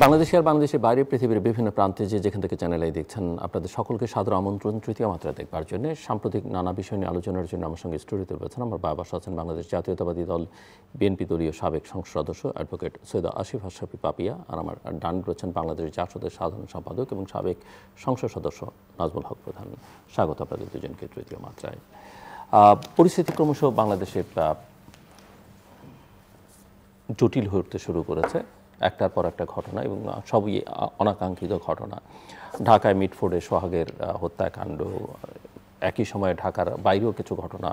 বাংলাদেশে আর বাংলাদেশের বাইরে পৃথিবীর বিভিন্ন প্রান্তে যেখান থেকে চ্যানেলে দেখছেন আপনাদের সকলকে সাদর আমন্ত্রণ তৃতীয় মাত্রা দেখবার জন্য। সাম্প্রতিক নানা বিষয় নিয়ে আলোচনার জন্য আমার সঙ্গে স্টুডিওতে রয়েছেন আমার বাবা আছেন বাংলাদেশ জাতীয়তাবাদী দল বিএনপি দলীয় সাবেক সংসদ সদস্য অ্যাডভোকেট সৈয়দ আসিফ আশরাফি পাপিয়া, আর আমার ডান রয়েছেন বাংলাদেশ জাসদের সাধারণ সম্পাদক এবং সাবেক সংসদ সদস্য নাজমুল হক প্রধান। স্বাগত আপনাদের দুজনকে তৃতীয় মাত্রায়। পরিস্থিতি ক্রমশ বাংলাদেশে জটিল হয়ে উঠতে শুরু করেছে, একটার পর একটা ঘটনা এবং সবই অনাকাঙ্ক্ষিত ঘটনা। ঢাকায় মিটফোর্ডে সোহাগের হত্যাকাণ্ড, একই সময়ে ঢাকার বাইরেও কিছু ঘটনা,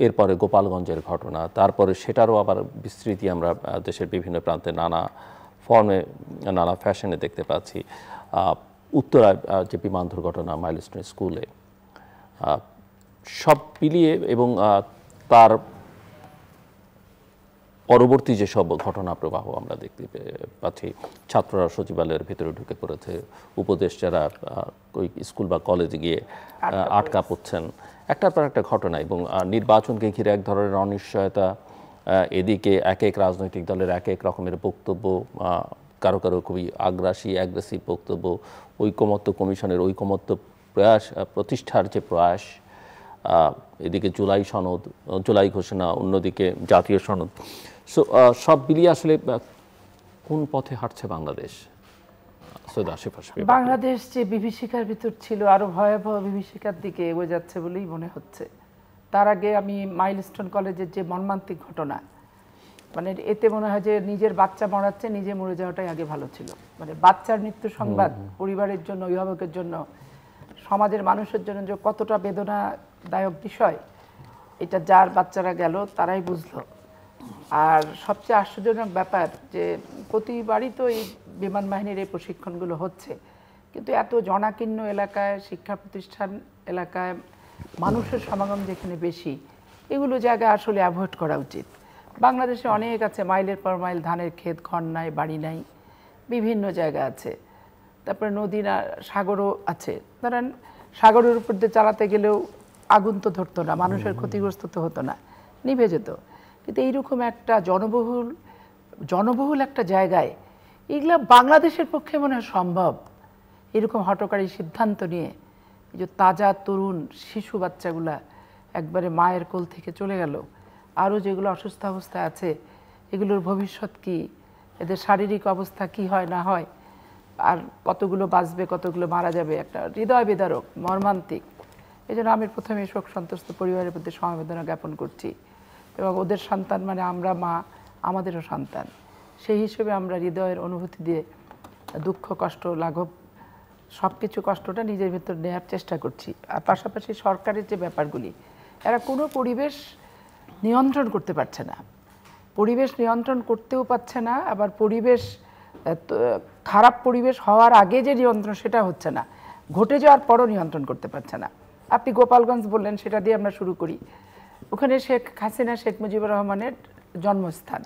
এরপরে গোপালগঞ্জের ঘটনা, তারপরে সেটারও আবার বিস্তৃতি আমরা দেশের বিভিন্ন প্রান্তে নানা ফর্মে নানা ফ্যাশনে দেখতে পাচ্ছি। উত্তরায় যে বিমান দুর্ঘটনা মাইলস্টোন স্কুলে, সব মিলিয়ে এবং তার পরবর্তী যেসব ঘটনা প্রবাহ আমরা দেখতে পাচ্ছি, ছাত্ররা সচিবালয়ের ভিতরে ঢুকে পড়েছে, উপদেষ্টারা ওই স্কুল বা কলেজে গিয়ে আটকা পড়ছেন, একটার পর একটা ঘটনা, এবং নির্বাচনকে ঘিরে এক ধরনের অনিশ্চয়তা। এদিকে এক এক রাজনৈতিক দলের এক এক রকমের বক্তব্য, কারো কারো খুবই অ্যাগ্রেসিভ বক্তব্য, ঐকমত্য কমিশনের ঐকমত্য প্রয়াস প্রতিষ্ঠার যে প্রয়াস, এদিকে জুলাই ঘোষণা, অন্যদিকে জাতীয় সনদ। সো সব মিলিয়ে আসলে কোন পথে হাঁটছে বাংলাদেশ? বাংলাদেশ যে বিভীষিকার ভিতর ছিল আরো ভয়াবহ বিভীষিকার দিকে এগিয়ে যাচ্ছে বলেই মনে হচ্ছে। তার আগে আমি মাইলস্টোন কলেজের যে মর্মান্তিক ঘটনা, মানে এতে মনে হয় যে নিজের বাচ্চা মরাচ্ছে, নিজে মরে যাওয়াটাই আগে ভালো ছিল। মানে বাচ্চার মৃত্যু সংবাদ পরিবারের জন্য, অভিভাবকের জন্য, সমাজের মানুষের জন্য যে কতটা বেদনাদায়ক বিষয়, এটা যার বাচ্চারা গেল তারাই বুঝলো। আর সবচেয়ে আশ্চর্যজনক ব্যাপার যে প্রতিবারই তো এই বিমান বাহিনীর এই প্রশিক্ষণগুলো হচ্ছে, কিন্তু এত জনাকীর্ণ এলাকায়, শিক্ষা প্রতিষ্ঠান এলাকায় মানুষের সমাগম যেখানে বেশি, এগুলো জায়গায় আসলে অ্যাভয়েড করা উচিত। বাংলাদেশে অনেক আছে, মাইলের পর মাইল ধানের ক্ষেত, ঘর নাই, বাড়ি নাই, বিভিন্ন জায়গা আছে। তারপরে নদী না, সাগরও আছে। ধরেন সাগরের উপর দিয়ে চালাতে গেলেও আগুন তো ধরতো না, মানুষের ক্ষতিগ্রস্ত তো হতো না, নিভে যেত। কিন্তু এইরকম একটা জনবহুল একটা জায়গায় এগুলো বাংলাদেশের পক্ষে মনে হয় সম্ভব। এরকম হঠকারী সিদ্ধান্ত নিয়ে এই যে তাজা তরুণ শিশু বাচ্চাগুলা একবারে মায়ের কোল থেকে চলে গেল, আরও যেগুলো অসুস্থ অবস্থায় আছে এগুলোর ভবিষ্যৎ কি, এদের শারীরিক অবস্থা কি হয় না হয়, আর কতগুলো বাঁচবে কতগুলো মারা যাবে, একটা হৃদয় বিদারক মর্মান্তিক। এই জন্য আমি প্রথমে শোক সন্তস্ত পরিবারের প্রতি সমবেদনা জ্ঞাপন করছি, এবং ওদের সন্তান মানে আমরা মা, আমাদেরও সন্তান, সেই হিসেবে আমরা হৃদয়ের অনুভূতি দিয়ে দুঃখ কষ্ট লাঘব সব কিছু কষ্টটা নিজের ভিতর নেওয়ার চেষ্টা করছি। আর পাশাপাশি সরকারের যে ব্যাপারগুলি, এরা কোনো পরিবেশ নিয়ন্ত্রণ করতে পারছে না, পরিবেশ নিয়ন্ত্রণ করতেও পারছে না, আবার পরিবেশ খারাপ পরিবেশ হওয়ার আগে যে নিয়ন্ত্রণ সেটা হচ্ছে না, ঘটে যাওয়ার পরও নিয়ন্ত্রণ করতে পারছে না। আপনি গোপালগঞ্জ বললেন, সেটা দিয়ে আমরা শুরু করি। ওখানে শেখ হাসিনা, শেখ মুজিবুর রহমানের জন্মস্থান,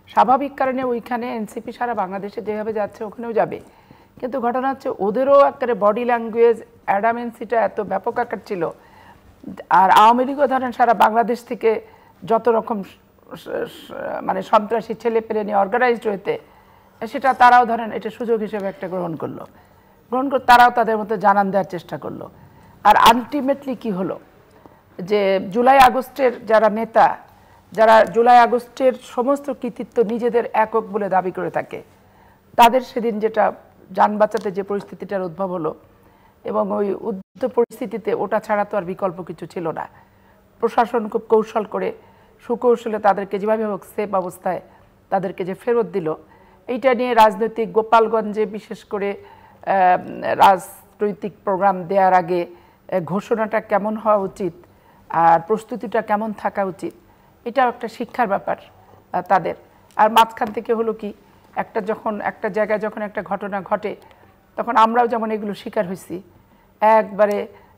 স্বাভাবিক কারণে ওইখানে এনসিপি সারা বাংলাদেশে যেভাবে যাচ্ছে ওখানেও যাবে, কিন্তু ঘটনা হচ্ছে ওদেরও একটা বডি ল্যাঙ্গুয়েজ অ্যাডামেন্সিটা এত ব্যাপক আকার ছিল। আর আওয়ামী লীগও ধরেন সারা বাংলাদেশ থেকে যত রকম মানে সন্ত্রাসী ছেলে পেলে নিয়ে অর্গানাইজড হইতে, সেটা তারাও ধরেন এটা সুযোগ হিসেবে একটা গ্রহণ করে তারাও তাদের মতো জানান দেওয়ার চেষ্টা করলো। আর আলটিমেটলি কি হলো, যে জুলাই আগস্টের যারা নেতা, যারা জুলাই আগস্টের সমস্ত কৃতিত্ব নিজেদের একক বলে দাবি করে থাকে, তাদের সেদিন যেটা যান বাঁচাতে যে পরিস্থিতিটার উদ্ভব হলো, এবং ওই উদ্ধ পরিস্থিতিতে ওটা ছাড়া তো আর বিকল্প কিছু ছিল না। প্রশাসন খুব কৌশল করে সুকৌশলে তাদেরকে যেভাবে হোক সেফ অবস্থায় তাদেরকে যে ফেরত দিল, এইটা নিয়ে রাজনৈতিক গোপালগঞ্জে বিশেষ করে রাজনৈতিক প্রোগ্রাম দেওয়ার আগে ঘোষণাটা কেমন হওয়া উচিত আর প্রস্তুতিটা কেমন থাকা উচিত, এটাও একটা শিক্ষার ব্যাপার তাদের। আর মাঝখান থেকে হলো কি, একটা জায়গায় যখন একটা ঘটনা ঘটে, তখন আমরাও যেমন এগুলো শিকার হয়েছি, একবারে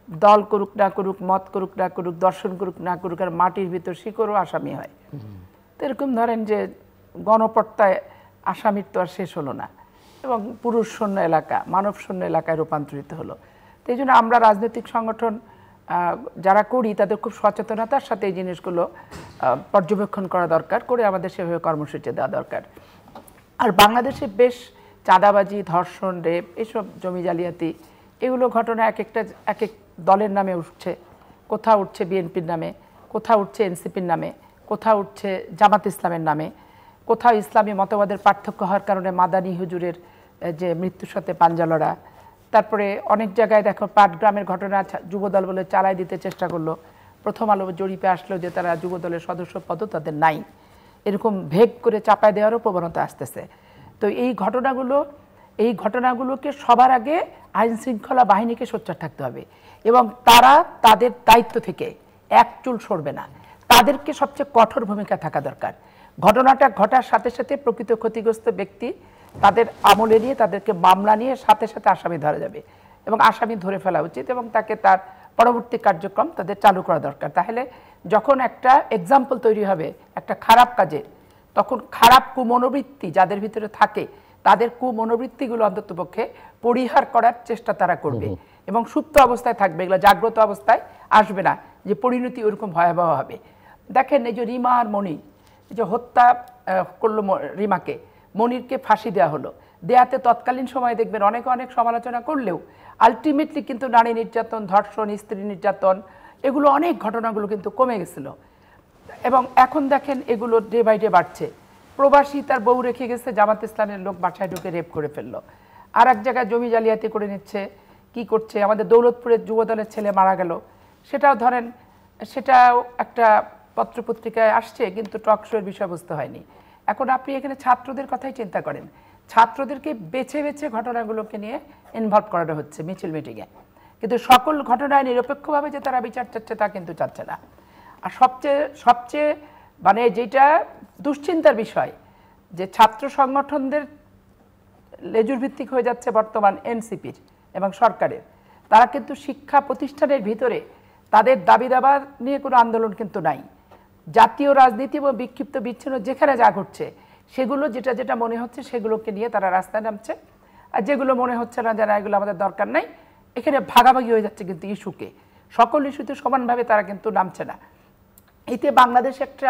দল করুক না করুক, মত করুক না করুক, দর্শন করুক না করুক, আর মাটির ভিতর শিকড়ও আসামি হয়। তো এরকম ধরেন যে গণপট্টায় আসামির তো আর শেষ হলো না, এবং পুরুষ শূন্য এলাকা মানব শূন্য এলাকায় রূপান্তরিত হলো। তো এই জন্য আমরা রাজনৈতিক সংগঠন যারা করি তাদের খুব সচেতনতার সাথে এই জিনিসগুলো পর্যবেক্ষণ করা দরকার, করে আমাদের সেভাবে কর্মসূচি দেওয়া দরকার। আর বাংলাদেশে বেশ চাঁদাবাজি, ধর্ষণ, রেপ, এসব জমি জালিয়াতি, এগুলো ঘটনা এক এক দলের নামে উঠছে। কোথাও উঠছে বিএনপির নামে, কোথাও উঠছে এনসিপির নামে, কোথাও উঠছে জামাত ইসলামের নামে, কোথাও ইসলামী মতবাদের পার্থক্য হওয়ার কারণে মাদানী হুজুরের যে মৃত্যুর সাথে পাঞ্জা লড়া। তারপরে অনেক জায়গায় দেখো পাটগ্রামের ঘটনা, যুবদল বলে চালাই দিতে চেষ্টা করলো, প্রথম আলো জরিপে আসলো যে তারা যুবদলের সদস্য পদও তাদের নাই, এরকম ভেগ করে চাপায় দেওয়ারও প্রবণতা আসতেছে। তো এই ঘটনাগুলোকে সবার আগে আইন শৃঙ্খলা বাহিনীকে সোচ্চার থাকতে হবে এবং তারা তাদের দায়িত্ব থেকে এক চুল সরবে না, তাদেরকে সবচেয়ে কঠোর ভূমিকা থাকা দরকার। ঘটনাটা ঘটার সাথে সাথে প্রকৃত ক্ষতিগ্রস্ত ব্যক্তি তাদের আমলে নিয়ে তাদেরকে মামলা নিয়ে সাথে সাথে আসামি ধরা যাবে এবং আসামি ধরে ফেলা উচিত এবং তাকে তার পরবর্তী কার্যক্রম তাদের চালু করা দরকার। তাহলে যখন একটা এক্সাম্পল তৈরি হবে একটা খারাপ কাজে, তখন খারাপ কুমনোবৃত্তি যাদের ভিতরে থাকে তাদের কুমনোবৃত্তিগুলো অন্ততপক্ষে পরিহার করার চেষ্টা তারা করবে এবং সুপ্ত অবস্থায় থাকবে, এগুলো জাগ্রত অবস্থায় আসবে না যে পরিণতি ওরকম ভয়াবহ হবে। দেখেন এই যে রিমা আর মনির, এই যে হত্যা করলো রিমাকে, মনিরকে ফাঁসি দেওয়া হলো, দেয়াতে তৎকালীন সময়ে দেখবেন অনেক সমালোচনা করলেও আলটিমেটলি কিন্তু নারী নির্যাতন, ধর্ষণ, স্ত্রী নির্যাতন, এগুলো অনেক ঘটনাগুলো কিন্তু কমে গেছিল এবং এখন দেখেন এগুলো ডে বাই ডে বাড়ছে। প্রবাসী তার বউ রেখে গেছে, জামাত ইসলামের লোক বাসায় ঢুকে রেপ করে ফেললো, আর এক জায়গায় জমি জালিয়াতি করে নিচ্ছে, কি করছে। আমাদের দৌলতপুরের যুবদলের ছেলে মারা গেল, সেটাও ধরেন, সেটাও একটা পত্রপত্রিকায় আসছে কিন্তু টক শোয়ের বিষয়বস্তু হয়নি। এখন আপনি এখানে ছাত্রদের কথাই চিন্তা করেন, ছাত্রদেরকে বেছে বেছে ঘটনাগুলোকে নিয়ে ইনভলভ করানো হচ্ছে মিছিল মিটিংয়ে, কিন্তু সকল ঘটনায় নিরপেক্ষভাবে যে তারা বিচার চাচ্ছে তা কিন্তু চাচ্ছে না। আর সবচেয়ে মানে যেটা দুশ্চিন্তার বিষয় যে ছাত্র সংগঠনদের লেজুর ভিত্তিক হয়ে যাচ্ছে বর্তমান এনসিপির এবং সরকারের, তারা কিন্তু শিক্ষা প্রতিষ্ঠানের ভিতরে তাদের দাবি দাবা নিয়ে কোনো আন্দোলন কিন্তু নাই। জাতীয় রাজনীতি এবং বিক্ষিপ্ত বিচ্ছিন্ন যেখানে যা ঘটছে সেগুলো যেটা মনে হচ্ছে সেগুলোকে নিয়ে তারা রাস্তায় নামছে, আর যেগুলো মনে হচ্ছে না যারা এগুলো আমাদের দরকার নাই, এখানে ভাগাভাগি হয়ে যাচ্ছে কিন্তু ইস্যুকে, সকল ইস্যুতে সমানভাবে তারা কিন্তু নামছে না। এতে বাংলাদেশ একটা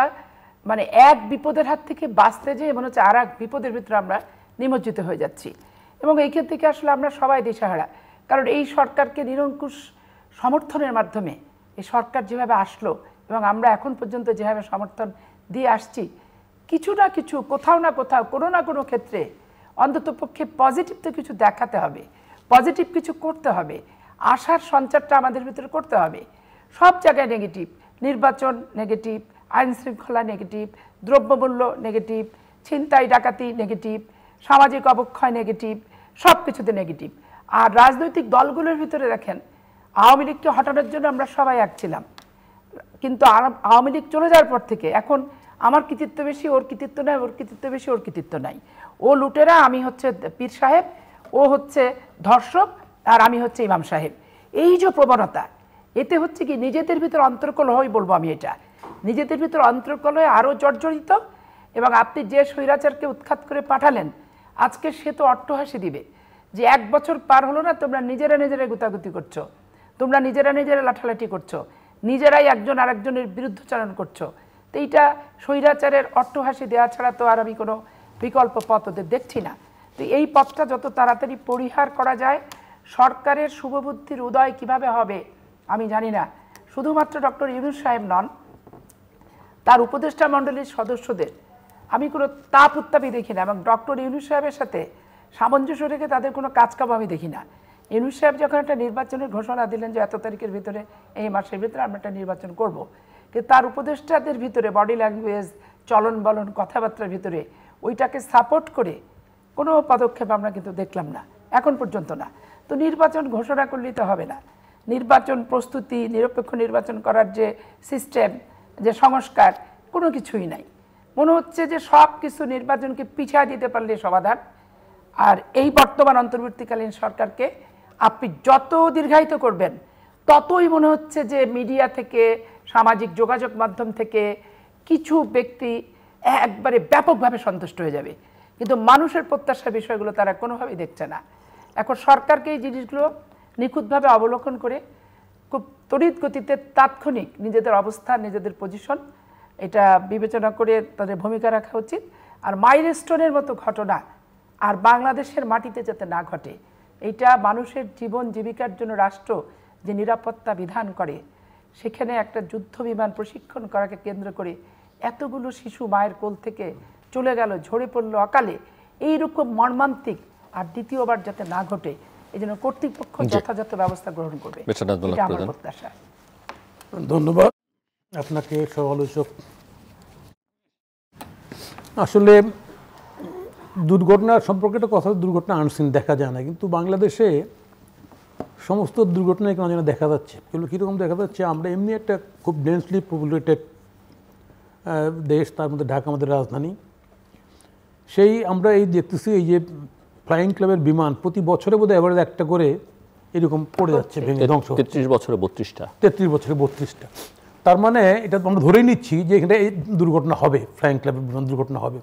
মানে এক বিপদের হাত থেকে বাঁচতে যেয়ে মনে হচ্ছে আর এক বিপদের ভিতরে আমরা নিমজ্জিত হয়ে যাচ্ছি এবং এইখান থেকে আসলে আমরা সবাই দিশাহারা। কারণ এই সরকারকে নিরঙ্কুশ সমর্থনের মাধ্যমে এই সরকার যেভাবে আসলো এবং আমরা এখন পর্যন্ত যেভাবে সমর্থন দিয়ে আসছি, কিছু না কিছু কোথাও না কোথাও কোনো না কোনো ক্ষেত্রে অন্ততপক্ষে পজিটিভ তো কিছু দেখাতে হবে, পজিটিভ কিছু করতে হবে, আশার সঞ্চারটা আমাদের ভিতরে করতে হবে। সব জায়গায় নেগেটিভ, নির্বাচন নেগেটিভ, আইন শৃঙ্খলা নেগেটিভ, দ্রব্যমূল্য নেগেটিভ, ছিনতাই ডাকাতি নেগেটিভ, সামাজিক অবক্ষয় নেগেটিভ, সব কিছুতে নেগেটিভ। আর রাজনৈতিক দলগুলোর ভিতরে দেখেন আওয়ামী লীগকে হটানোর জন্য আমরা সবাই এক ছিলাম, কিন্তু আওয়ামী লীগ চলে যাওয়ার পর থেকে এখন আমার কৃতিত্ব বেশি, ওর কৃতিত্ব নাই, ওর কৃতিত্ব বেশি, ওর কৃতিত্ব নাই, ও লুটেরা, আমি হচ্ছে পীর সাহেব, ও হচ্ছে ধর্ষক, আর আমি হচ্ছে ইমাম সাহেব। এই যে প্রবণতা, এতে হচ্ছে কি নিজেদের ভিতর অন্তর্কলহই বলবো আমি, এটা নিজেদের ভিতর অন্তর্কলহে আরও জর্জরিত। এবং আপনি যে স্বৈরাচারকে উৎখাত করে পাঠালেন, আজকে সে তো অট্টহাসি দিবে যে 1 বছর পার হলো না, তোমরা নিজেরা গুতাগুতি করছো, তোমরা নিজেরা লাঠালাঠি করছো, নিজেরাই একজন আরেকজনের বিরুদ্ধচারণ করছো। তো এইটা স্বৈরাচারের অট্টহাসি দেওয়া ছাড়া তো আর আমি কোনো বিকল্প পথ ওদের দেখছি না। তো এই পথটা যত তাড়াতাড়ি পরিহার করা যায়, সরকারের শুভবুদ্ধির উদয় কিভাবে হবে আমি জানি না। শুধুমাত্র ডক্টর ইউনূস সাহেব নন, তার উপদেষ্টা মণ্ডলীর সদস্যদের আমি কোনো তাপ উত্তাপই দেখি না এবং ডক্টর ইউনূস সাহেবের সাথে সামঞ্জস্য রেখে তাদের কোনো কাজকাম আমি দেখি না। ইউনূস সাহেব যখন একটা নির্বাচনের ঘোষণা দিলেন যে এত তারিখের ভিতরে, এই মাসের ভিতরে আমরা একটা নির্বাচন করব, কিন্তু তার উপদেষ্টাদের ভিতরে বডি ল্যাঙ্গুয়েজ, চলন বলন, কথাবার্তার ভিতরে ওইটাকে সাপোর্ট করে কোনো পদক্ষেপ আমরা কিন্তু দেখলাম না এখন পর্যন্ত না। তো নির্বাচন ঘোষণা করলেই তো হবে না, নির্বাচন প্রস্তুতি, নিরপেক্ষ নির্বাচন করার যে সিস্টেম, যে সংস্কার, কোনো কিছুই নাই। মনে হচ্ছে যে সব কিছু নির্বাচনকে পিছিয়ে দিতে পারলে সমাধান। আর এই বর্তমান অন্তর্বর্তীকালীন সরকারকে আপনি যত দীর্ঘায়িত করবেন ততই মনে হচ্ছে যে মিডিয়া থেকে, সামাজিক যোগাযোগ মাধ্যম থেকে কিছু ব্যক্তি একবারে ব্যাপকভাবে সন্তুষ্ট হয়ে যাবে, কিন্তু মানুষের প্রত্যাশার বিষয়গুলো তারা কোনোভাবেই দেখছে না। এখন সরকারকে এই জিনিসগুলো নিখুঁতভাবে অবলোকন করে খুব তড়িৎ গতিতে তাৎক্ষণিক নিজেদের অবস্থান, নিজেদের পজিশন এটা বিবেচনা করে তাদের ভূমিকা রাখা উচিত। আর মাইলস্টোনের মতো ঘটনা আর বাংলাদেশের মাটিতে যাতে না ঘটে, এইটা মানুষের জীবন জীবিকার জন্য রাষ্ট্র যে নিরাপত্তা বিধান করে, সেখানে একটা যুদ্ধ বিমান প্রশিক্ষণ করাকে কেন্দ্র করে এতগুলো শিশু মায়ের কোল থেকে চলে গেল, ঝরে পড়লো অকালে, এইরকম মর্মান্তিক আর দ্বিতীয়বার যাতে না ঘটে, এই জন্য কর্তৃপক্ষ যথাযথ ব্যবস্থা গ্রহণ করবে, এটা আমার প্রত্যাশা। ধন্যবাদ আপনাকে সমালোচক। আসলে দুর্ঘটনা সম্পর্কে একটা কথা, দুর্ঘটনা আনসিন, দেখা যায় না, কিন্তু বাংলাদেশে সমস্ত দুর্ঘটনায় কেন যেন দেখা যাচ্ছে। এগুলো কীরকম দেখা যাচ্ছে, আমরা এমনি একটা খুব ডেন্সলি পপুলেটেড দেশ, তার মধ্যে ঢাকা আমাদের রাজধানী, সেই আমরা এই দেখতেছি এই যে ফ্লাইং ক্লাবের বিমান প্রতি বছরে বোধহয় এভারেজ একটা করে এরকম পড়ে যাচ্ছে, ভেঙে ধ্বংস। 33 বছরে 32টা, 33 বছরে 32টা। তার মানে এটা আমরা ধরেই নিচ্ছি যে এখানে এই দুর্ঘটনা হবে, ফ্লাইং ক্লাবের বিমান দুর্ঘটনা হবে।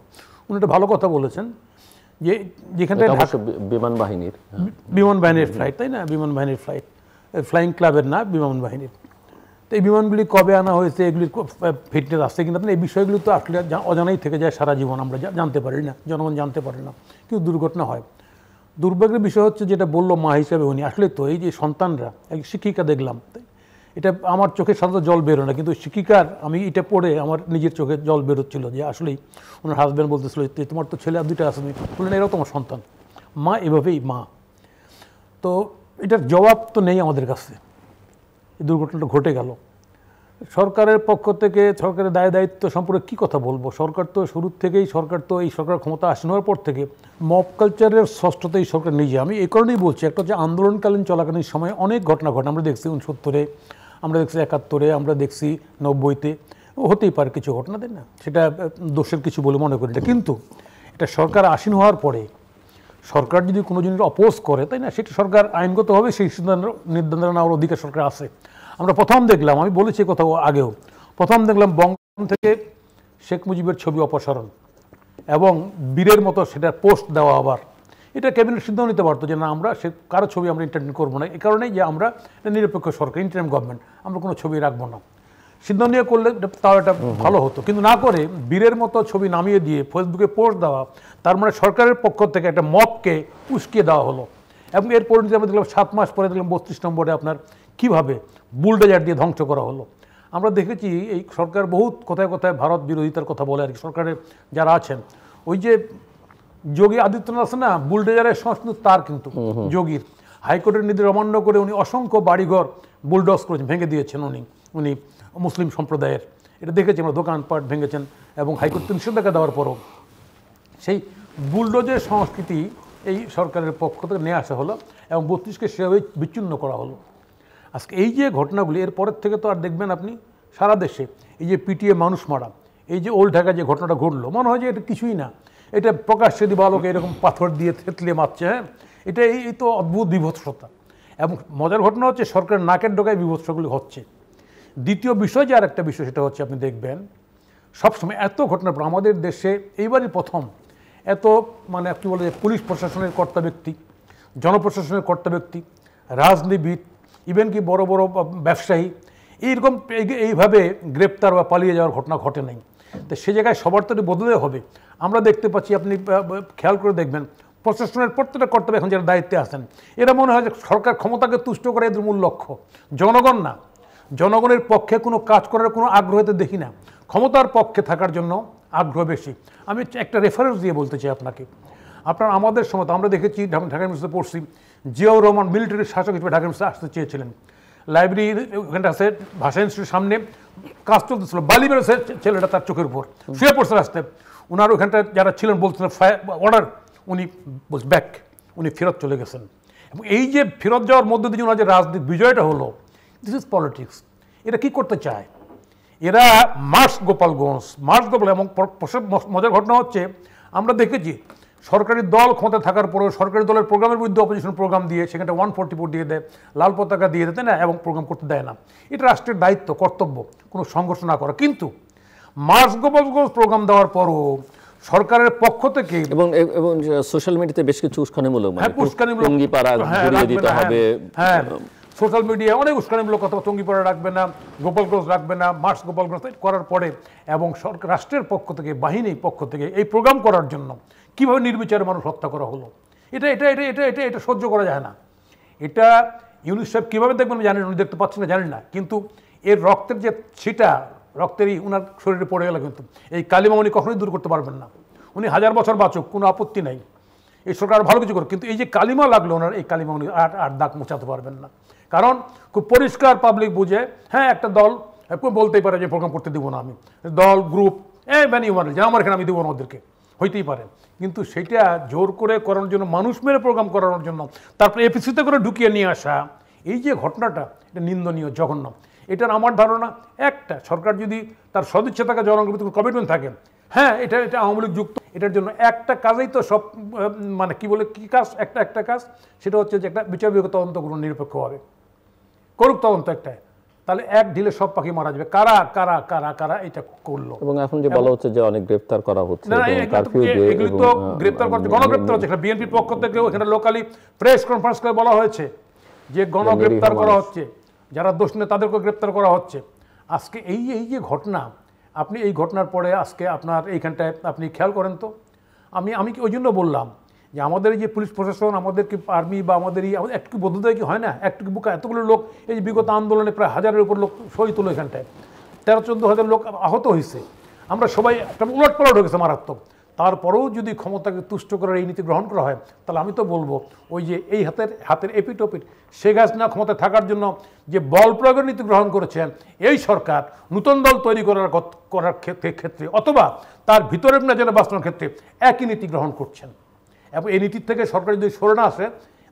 উনি একটা ভালো কথা বলেছেন যে যেখানে বিমান বাহিনীর ফ্লাইট, তাই না, বিমান বাহিনীর ফ্লাইট, ফ্লাইং ক্লাবের না, বিমান বাহিনীর। তো এই বিমানগুলি কবে আনা হয়েছে, এগুলির ফিটনেস আসছে কিনা, এই বিষয়গুলো তো আসলে অজানাই থেকে যায় সারা জীবন, আমরা জানতে পারি না, জনগণ জানতে পারে না, কিন্তু দুর্ঘটনা হয়। দুর্ভাগ্যের বিষয় হচ্ছে যেটা বললো মা হিসাবে উনি, আসলে তো এই যে সন্তানরা, এক শিক্ষিকা দেখলাম, এটা আমার চোখের সাথে জল বেরো না, কিন্তু শিক্ষিকার আমি এটা পড়ে আমার নিজের চোখে জল বেরোচ্ছিল যে আসলেই ওনার হাজব্যান্ড বলতেছিল তোমার তো ছেলে আর দুইটা আছে, বললেন এরাও তোমার সন্তান, মা এভাবেই মা। তো এটার জবাব তো নেই আমাদের কাছে। এই দুর্ঘটনাটা ঘটে গেল, সরকারের পক্ষ থেকে সরকারের দায়িত্ব সম্পর্কে কী কথা বলবো। সরকার তো শুরুর থেকেই, এই সরকার ক্ষমতা আসীন হওয়ার পর থেকে মব কালচারের ষষ্ঠতে এই সরকার নিজে। আমি এই কারণেই বলছি, একটা হচ্ছে আন্দোলনকালীন চলাকালীন সময় অনেক ঘটনা ঘটে, আমরা দেখছি 69-এ, আমরা দেখছি 71-এ, আমরা দেখছি 90-তে, হতেই পারে কিছু ঘটনা, তাই না, সেটা দোষের কিছু বলে মনে করি না। কিন্তু এটা সরকার আসীন হওয়ার পরে সরকার যদি কোনো জিনিস অপোজ করে, তাই না, সেটা সরকার আইনগতভাবে সেই সিদ্ধান্ত নির্ধারণ নেওয়ার অধিকার সরকার আছে। আমরা প্রথম দেখলাম, আমি বলেছি কোথাও আগেও, প্রথম দেখলাম বঙ্গবন্ধু থেকে শেখ মুজিবের ছবি অপসারণ এবং বীরের মতো সেটা পোস্ট দেওয়া। আবার এটা ক্যাবিনেট সিদ্ধান্ত নিতে পারতো যে না, আমরা সে কারো ছবি আমরা এন্টারটেইন করবো না, এই কারণেই যে আমরা নিরপেক্ষ সরকার, ইন্টারিম গভর্নমেন্ট, আমরা কোনো ছবি রাখবো না। সিদ্ধান্ত নিয়ে করলে তাও এটা ভালো হতো, কিন্তু না করে বীরের মতো ছবি নামিয়ে দিয়ে ফেসবুকে পোস্ট দেওয়া, তার মানে সরকারের পক্ষ থেকে একটা মবকে উস্কিয়ে দেওয়া হলো। এবং এর পরিণতি আমরা দেখলাম 7 মাস পরে দেখলাম 32 নম্বরে আপনার কীভাবে বুলডোজার দিয়ে ধ্বংস করা হলো। আমরা দেখেছি এই সরকার বহুত কোথায় কোথায় ভারত বিরোধিতার কথা বলে আর কি, সরকারের যারা আছেন, ওই যে যোগী আদিত্যনাথ আছে না, বুলডোজারের সংস্কৃতি তার, কিন্তু যোগীর হাইকোর্টের নির্দেশ অমান্য করে উনি অসংখ্য বাড়িঘর বুলডোজ করেছেন, ভেঙে দিয়েছেন উনি মুসলিম সম্প্রদায়ের। এটা দেখেছি আমরা, দোকানপাট ভেঙেছেন এবং হাইকোর্ট নিষেধাজ্ঞা দেওয়ার পরও সেই বুলডোজের সংস্কৃতি এই সরকারের পক্ষ থেকে নিয়ে আসা হলো এবং 32কে সেভাবে বিচ্ছিন্ন করা হলো। আজকে এই যে ঘটনাগুলি, এর পরের থেকে তো আর দেখবেন আপনি সারা দেশে এই যে পিটিয়ে মানুষ মারা, এই যে ওল্ড ঢাকায় যে ঘটনাটা ঘটলো, মনে হয় যে এটা কিছুই না, এটা প্রকাশ্যে দিবালোকে এরকম পাথর দিয়ে থেতলে মারছে, হ্যাঁ, এটা এই তো অদ্ভুত বিভৎসতা। এবং মজার ঘটনা হচ্ছে সরকারের নাকের ডোকায় বিভৎসগুলি হচ্ছে। দ্বিতীয় বিষয় যে আর একটা বিষয়, সেটা হচ্ছে আপনি দেখবেন সবসময় এত ঘটনার পর আমাদের দেশে এইবারই প্রথম এত মানে আপনি বলে যে পুলিশ প্রশাসনের কর্তা ব্যক্তি, জনপ্রশাসনের কর্তা ব্যক্তি, রাজনীতিবিদ, ইভেন কি বড় বড় ব্যবসায়ী এইরকম এইভাবে গ্রেপ্তার বা পালিয়ে যাওয়ার ঘটনা ঘটে নাই। তো সে জায়গায় সবার তো বদলে হবে। আমরা দেখতে পাচ্ছি, আপনি খেয়াল করে দেখবেন প্রশাসনের প্রত্যেকটা কর্তব্য এখন যারা দায়িত্বে আছেন, এরা মনে হয় যে সরকার ক্ষমতাকে তুষ্ট করে এদের মূল লক্ষ্য, জনগণ না। জনগণের পক্ষে কোনো কাজ করার কোনো আগ্রহতে দেখি না, ক্ষমতার পক্ষে থাকার জন্য আগ্রহ বেশি। আমি একটা রেফারেন্স দিয়ে বলতে চাই আপনাকে, আপনার আমাদের সময় তো আমরা দেখেছি, ঢাকা ইউনিভার্সিটিতে পড়ছি, জিয়াউর রহমান মিলিটারি শাসক হিসেবে ঢাকা ইউনিভার্সিটি আসতে চেয়েছিলেন। লাইব্রেরি ওখানটা আছে, ভাষা ইনস্টিটিউটের সামনে কাজ চলতেছিল, বালি বেরোছে ছেলেটা তার চোখের উপর শুয়ে পড়ছে রাস্তায়। ওনার ওখানটা যারা ছিলেন বলছিলেন অর্ডার, উনি ব্যাক, উনি ফেরত চলে গেছেন। এবং এই যে ফেরত যাওয়ার মধ্যে দিয়ে ওনার যে রাজনীতি বিজয়টা হলো, দিস ইজ পলিটিক্স। এরা কী করতে চায়? এরা মার্কস গোপালগঞ্জ এবং মজার ঘটনা হচ্ছে, আমরা দেখেছি সরকারি দল ক্ষমতা থাকার পরেও সরকারি দলের প্রোগ্রামের বিরুদ্ধে অপোজিশন প্রোগ্রাম দিয়ে সেখানে 144 দিয়ে দেয়, লাল পতাকা দিয়ে দেয় না, এবং প্রোগ্রাম করতে দেয় না। এটা রাষ্ট্রের দায়িত্ব, কর্তব্য কোনো সংঘর্ষ না করা। কিন্তু মার্কস গোপালগঞ্জ প্রোগ্রাম দেওয়ার পরও সরকারের পক্ষ থেকে এবং সোশ্যাল মিডিয়াতে বেশ কিছু উস্কানিমূলক, মানে টুঙ্গিপাড়া ঘুরিয়ে দিতে হবে, সোশ্যাল মিডিয়ায় অনেক উস্কানিমূলক কথা, টঙ্গিপাড়া রাখবে না, গোপালগঞ্জ রাখবে না, মার্চ গোপালগঞ্জ করার পরে এবং সরকার রাষ্ট্রের পক্ষ থেকে, বাহিনীর পক্ষ থেকে এই প্রোগ্রাম করার জন্য কীভাবে নির্বিচারে মানুষ হত্যা করা হলো, এটা সহ্য করা যায় না। এটা ইউনুস সাহেব কীভাবে দেখবেন জানেন, উনি দেখতে পাচ্ছেন না জানেন না, কিন্তু এর রক্তের যে ছিটা, রক্তেরই উনার শরীরে পড়ে গেল, কিন্তু এই কালিমা উনি কখনোই দূর করতে পারবেন না। উনি 1000 বছর বাঁচুক, কোনো আপত্তি নাই, এই সরকার ভালো কিছু করুক, কিন্তু এই যে কালিমা লাগলো ওনার, এই কালিমা উনি আর দাগ মোছাতে পারবেন না। কারণ খুব পরিষ্কার পাবলিক বুঝে, হ্যাঁ একটা দল বলতেই পারে যে প্রোগ্রাম করতে দিব না আমি, দল গ্রুপ যে আমার এখানে আমি দেবো না ওদেরকে, হইতেই পারে, কিন্তু সেটা জোর করে করানোর জন্য, মানুষ মেরে প্রোগ্রাম করানোর জন্য, তারপরে এপিসিতে করে ঢুকিয়ে নিয়ে আসা, এই যে ঘটনাটা, এটা নিন্দনীয়, জঘন্য। এটার আমার ধারণা একটা, সরকার যদি তার সদিচ্ছা থাকে, জনগণের কমিটমেন্ট থাকে, হ্যাঁ এটা আওয়ামী লীগ যুক্ত, এটার জন্য একটা কাজেই তো সব, মানে কি বলে কি কাজ, একটা কাজ, সেটা হচ্ছে যে একটা বিচার বিভাগ তদন্ত করুন নিরপেক্ষভাবে, করুক তদন্ত একটা, তাহলে এক ঢিলে সব পাখি মারা যাবে। কারা কারা কারা কারা এটা করলো। এবং এখন যে বলা হচ্ছে যে অনেক গ্রেফতার করা হচ্ছে, এগুলি তো গ্রেফতার করছে, গণগ্রেফতার হচ্ছে, বিএনপির পক্ষ থেকেও এখানে লোকালি প্রেস কনফারেন্স করে বলা হয়েছে যে গণগ্রেফতার করা হচ্ছে, যারা দোষ নেই তাদেরকে গ্রেফতার করা হচ্ছে। আজকে এই যে ঘটনা, আপনি এই ঘটনার পরে আজকে আপনার এইখানটায় আপনি খেয়াল করেন তো, আমি ওই জন্য বললাম যে আমাদের এই যে পুলিশ প্রশাসন, আমাদের কি আর্মি বা আমাদের একটু বোধোদয় কি হয় না, একটু বুকা, এতগুলো লোক এই যে বিগত আন্দোলনে প্রায় 1000-এর উপর লোক শহীদ হলো, এখানটায় 13-14 হাজার লোক আহত হয়েছে, আমরা সবাই একটা উলটপালট হয়ে গেছে মারাত্মক। তারপরেও যদি ক্ষমতাকে তুষ্ট করার এই নীতি গ্রহণ করা হয়, তাহলে আমি তো বলবো ওই যে এই হাতের এপিটোপিট শেখ হাসিনা ক্ষমতায় থাকার জন্য যে বল প্রয়োগের নীতি গ্রহণ করেছেন এই সরকার, নতুন দল তৈরি করার ক্ষেত্রে অথবা তার ভিতরের নজরে বাঁচানোর ক্ষেত্রে একই নীতি গ্রহণ করছেন। এবং এই নীতির থেকে সরকার যদি সরে না আসে,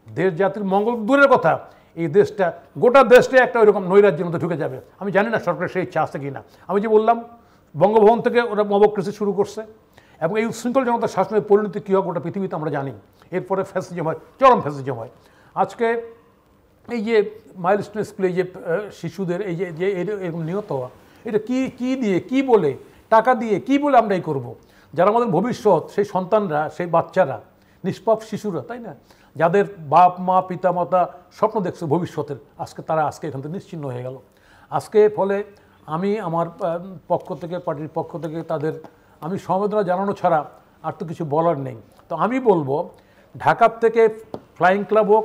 দেশ জাতির মঙ্গল দূরের কথা, এই দেশটা, গোটা দেশটা একটা ওইরকম নৈরাজ্যের মধ্যে ঢুকে যাবে। আমি জানি না সরকারের সেই ইচ্ছা আছে কি না। আমি যে বললাম বঙ্গভবন থেকে ওরা মবক্রেসি শুরু করছে, এবং এই উশৃঙ্খল জনতার শাসনের পরিণতি কী হয় গোটা পৃথিবীতে আমরা জানি। এরপরে ফ্যাসিজম হয়, চরম ফ্যাসিজম হয়। আজকে এই যে মাইলস্টোন স্কুলে যে শিশুদের এই যে এরকম নিহত হওয়া, এটা কি দিয়ে, কি বলে, টাকা দিয়ে কি বলে আমরা এই করবো? যারা আমাদের ভবিষ্যৎ, সেই সন্তানরা, সেই বাচ্চারা, নিষ্পাপ শিশুরা, তাই না, যাদের বাপ মা পিতা মাতা স্বপ্ন দেখছে ভবিষ্যতের, তারা আজকে এখান থেকে নিশ্চিহ্ন হয়ে গেল। আজকে ফলে আমি আমার পক্ষ থেকে, পার্টির পক্ষ থেকে তাদের আমি সমবেদনা জানানো ছাড়া আর তো কিছু বলার নেই। তো আমি বলবো, ঢাকার থেকে ফ্লাইং ক্লাব হোক,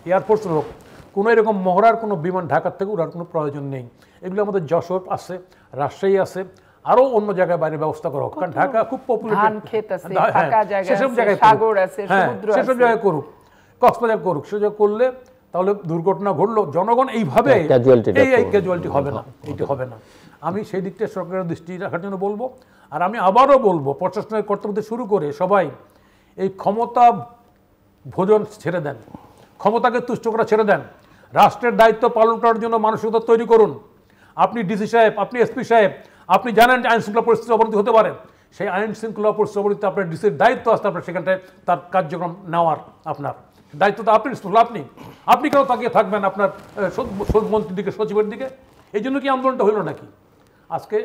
এয়ারফোর্স হোক, কোনো এরকম মহড়ার কোনো বিমান ঢাকার থেকে উড়ার কোনো প্রয়োজন নেই। এগুলো আমাদের যশোর আছে, রাজশাহী আছে, আরও অন্য জায়গায় বাইরে ব্যবস্থা করা হোক, কারণ ঢাকা খুব পপুলেটেড, সেসব জায়গায় করুক, কক্সবাজার করুক, সেসব করলে তাহলে দুর্ঘটনা ঘটলো, জনগণ এইভাবে এই ক্যাজুয়ালিটি হবে না, এইটা হবে না। আমি সেই দিকটা সরকারের দৃষ্টি রাখার জন্য বলবো। আর আমি আবারও বলবো, প্রশাসনের কর্তব্য শুরু করে সবাই এই ক্ষমতা ভোজন ছেড়ে দেন, ক্ষমতাকে তুষ্ট করা ছেড়ে দেন, রাষ্ট্রের দায়িত্ব পালন করার জন্য মানসিকতা তৈরি করুন। আপনি ডিসি সাহেব, আপনি এসপি সাহেব, আপনি জানেন যে আইন শৃঙ্খলা পরিস্থিতি অবনতি হতে পারে, সেই আইন শৃঙ্খলা পরিস্থিতি অবনতি আপনার ডিসির দায়িত্ব আসতে, আপনার সেখানটায় তার কার্যক্রম নেওয়ার আপনার দায়িত্ব তো আপনি কেন তাকিয়ে থাকবেন আপনার মন্ত্রীর দিকে, সচিবের দিকে? এই জন্য কি আন্দোলনটা হইল নাকি আজকে?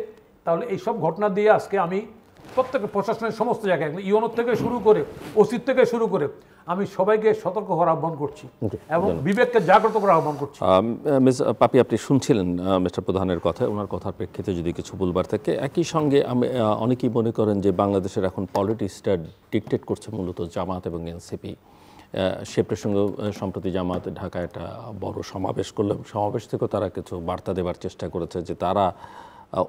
তাহলে এইসব ঘটনা দিয়ে আজকে আমি প্রত্যেক প্রশাসনের সমস্ত জায়গায়, ইউনো থেকে শুরু করে, ওসির থেকে শুরু করে, আমি সবাইকে সতর্ক হওয়ার আহ্বান করছি এবং বিবেককে জাগ্রত করার আহ্বান করছি। মিস পাপি, আপনি শুনছিলেন মিস্টার প্রধানের কথা, ওনার কথার প্রেক্ষিতে যদি কিছু বলবার থাকে। একই সঙ্গে আমি অনেকেই মনে করেন যে বাংলাদেশের এখন পলিটিক্সটা ডিকটেট করছে মূলত জামাত এবং এনসিপি। সে প্রসঙ্গে সম্প্রতি জামাত ঢাকায় একটা বড় সমাবেশ করলো, সমাবেশ থেকেও তারা কিছু বার্তা দেওয়ার চেষ্টা করেছে যে তারা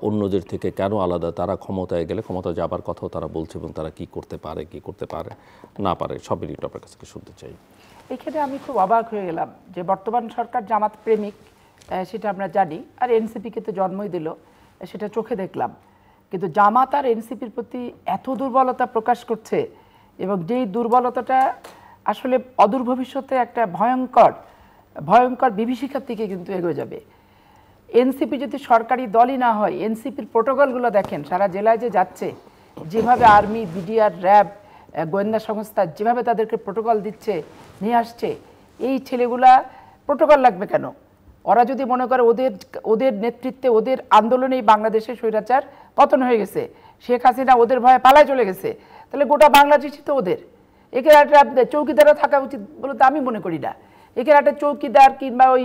অন্যদের থেকে কেন আলাদা, তারা ক্ষমতায় গেলে ক্ষমতা যাবার কথাও তারা বলছে, এবং তারা কি করতে পারে না পারে সবেরই আপনার কাছে শুনতে চাই। এখানে আমি খুব অবাক হয়ে গেলাম যে বর্তমান সরকার জামাত প্রেমিক, সেটা আমরা জানি, আর এনসিপিকে তো জন্মই দিল, সেটা চোখে দেখলাম। কিন্তু জামাত আর এনসিপির প্রতি এত দুর্বলতা প্রকাশ করছে, এবং যেই দুর্বলতাটা আসলে অদূর ভবিষ্যতে একটা ভয়ঙ্কর বিভীষিকার দিকে কিন্তু এগিয়ে যাবে। এনসিপি যদি সরকারি দলই না হয়, এনসিপির প্রোটোকলগুলো দেখেন, সারা জেলায় যে যাচ্ছে, যেভাবে আর্মি, বিডিআর, র্যাব, গোয়েন্দা সংস্থা যেভাবে তাদেরকে প্রোটোকল দিচ্ছে, নিয়ে আসছে, এই ছেলেগুলা প্রোটোকল লাগবে কেন? ওরা যদি মনে করে ওদের নেতৃত্বে, ওদের আন্দোলনেই বাংলাদেশের স্বৈরাচার পতন হয়ে গেছে, শেখ হাসিনা ওদের ভয়ে পালায় চলে গেছে, তাহলে গোটা বাংলাদেশই তো ওদের। একে একটা চৌকিদারও থাকা উচিত বলে তো আমি মনে করি না। এখানে একটা চৌকিদার কিংবা ওই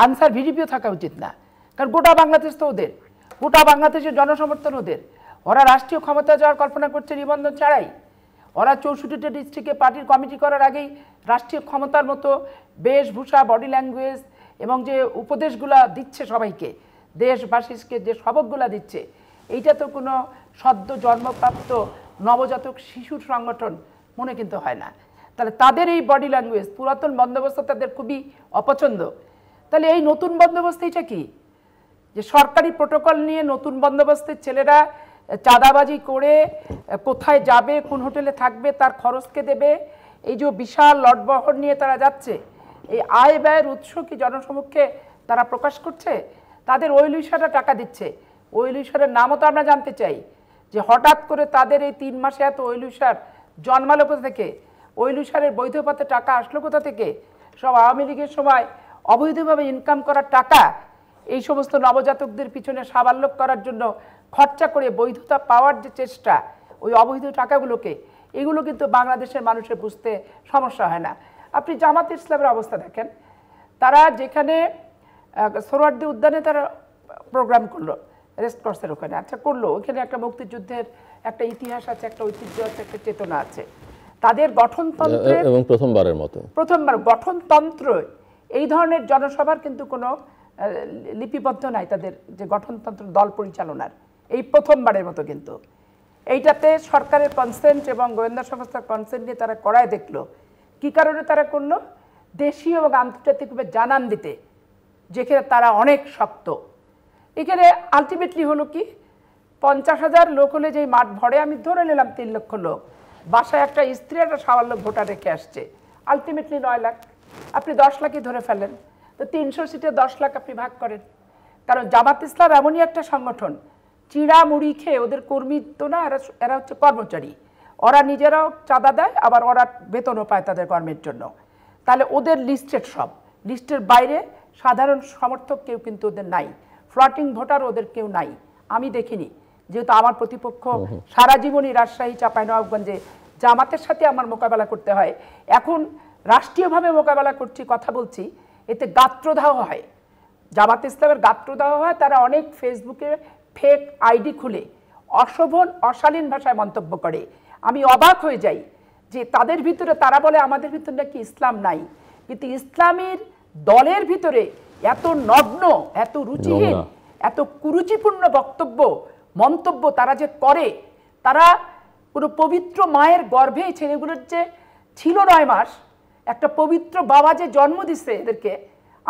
আনসার ভিডিপিও থাকা উচিত না, কারণ গোটা বাংলাদেশ তো ওদের, গোটা বাংলাদেশের জনসমর্থন ওদের। ওরা রাষ্ট্রীয় ক্ষমতা যাওয়ার কল্পনা করছে নিবন্ধন ছাড়াই। ওরা 64টা ডিস্ট্রিক্টে পার্টির কমিটি করার আগেই রাষ্ট্রীয় ক্ষমতার মতো বেশভূষা, বডি ল্যাঙ্গুয়েজ এবং যে উপদেশগুলা দিচ্ছে সবাইকে, দেশবাসীকে যে সবকগুলা দিচ্ছে, এইটা তো কোনো সদ্য জন্মপ্রাপ্ত নবজাতক শিশুর সংগঠন মনে কিন্তু হয় না। তাহলে তাদের এই বডি ল্যাঙ্গুয়েজ, পুরাতন বন্দোবস্ত তাদের খুবই অপছন্দ। তাহলে এই নতুন বন্দোবস্ত এটা কি, যে সরকারি প্রোটোকল নিয়ে নতুন বন্দোবস্তের ছেলেরা চাঁদাবাজি করে কোথায় যাবে, কোন হোটেলে থাকবে, তার খরচকে দেবে, এই যে বিশাল লটবহর নিয়ে তারা যাচ্ছে, এই আয় ব্যয়ের উৎস কি জনসমক্ষে তারা প্রকাশ করছে? তাদের ওইলিশারা টাকা দিচ্ছে, ওইলিশারের নামও তো আমরা জানতে চাই, যে হঠাৎ করে তাদের এই 3 মাসে এত ওইলিশার জন্মালো কোথা থেকে, ওইলিশারের বৈধ পথে টাকা আসলো কোথা থেকে? সব আওয়ামী লীগের সময় অবৈধভাবে ইনকাম করার টাকা এই সমস্ত নবজাতকদের পিছনে সাবাল্যক করার জন্য খরচা করে বৈধতা পাওয়ার যে চেষ্টা, ওই অবৈধ টাকাগুলোকে, এগুলো কিন্তু বাংলাদেশের মানুষের বুঝতে সমস্যা হয় না। আপনি জামাত ইসলামের অবস্থা দেখেন, তারা যেখানে সোহরাওয়ার্দী উদ্যানে তারা প্রোগ্রাম করলো, রেস্ট কোর্সের ওখানে, আচ্ছা করলো, ওখানে একটা মুক্তিযুদ্ধের একটা ইতিহাস আছে, একটা ঐতিহ্য আছে, একটা চেতনা আছে। তাদের গঠনতন্ত্রে এবং প্রথমবার গঠনতন্ত্র এই ধরনের জনসভার কিন্তু কোনো লিপিবদ্ধ নাই, তাদের যে গঠনতন্ত্র দল পরিচালনার, এই প্রথমবারের মতো। কিন্তু এইটাতে সরকারের কনসেন্ট এবং গোয়েন্দা সংস্থার কনসেন্ট নিয়ে তারা করায় দেখলো। কি কারণে তারা করলো? দেশীয় এবং আন্তর্জাতিকভাবে জানান দিতে, যেখানে তারা অনেক শক্ত। এখানে আলটিমেটলি হলো কি, 50,000 লোক হলে যেই মাঠ ভরে, আমি ধরে নিলাম 3 লক্ষ লোক, বাসায় একটা স্ত্রী একটা সাবাল্য ভোটার রেখে আসছে, আলটিমেটলি 9 লাখ। আপনি 10 লাখই ধরে ফেলেন, তো 300 সিটে 10 লাখ আপনি ভাগ করেন। কারণ জামাত ইসলাম এমনই একটা সংগঠন, চিড়া মুড়ি খেয়ে, ওদের কর্মী তো না, এরা হচ্ছে কর্মচারী, ওরা নিজেরাও চাঁদা দেয়, আবার ওরা বেতনও পায় তাদের কর্মের জন্য। তাহলে ওদের লিস্টেড সব, লিস্টের বাইরে সাধারণ সমর্থক কেউ কিন্তু ওদের নাই, ফ্লটিং ভোটার ওদের কেউ নাই, আমি দেখিনি। যেহেতু আমার প্রতিপক্ষ সারা জীবনই রাজশাহী, চাঁপাইনবাবগঞ্জে জামাতের সাথে আমার মোকাবেলা করতে হয়, এখন রাষ্ট্রীয়ভাবে মোকাবেলা করছি, কথা বলছি, এতে গাত্রদাহ হয়, জামাত ইসলামের গাত্রদাহ হয়। তারা অনেক ফেসবুকে ফেক আইডি খুলে অশোভন অশালীন ভাষায় মন্তব্য করে। আমি অবাক হয়ে যাই যে তাদের ভিতরে, তারা বলে আমাদের ভিতরে নাকি ইসলাম নাই, কিন্তু ইসলামের দলের ভিতরে এত নগ্ন, এত রুচিহীন, এত কুরুচিপূর্ণ বক্তব্য মন্তব্য তারা যে করে, তারা কোনো পবিত্র মায়ের গর্ভে ছেলেগুলোর যে ছিল 9 মাস, একটা পবিত্র বাবা যে জন্ম দিচ্ছে এদেরকে,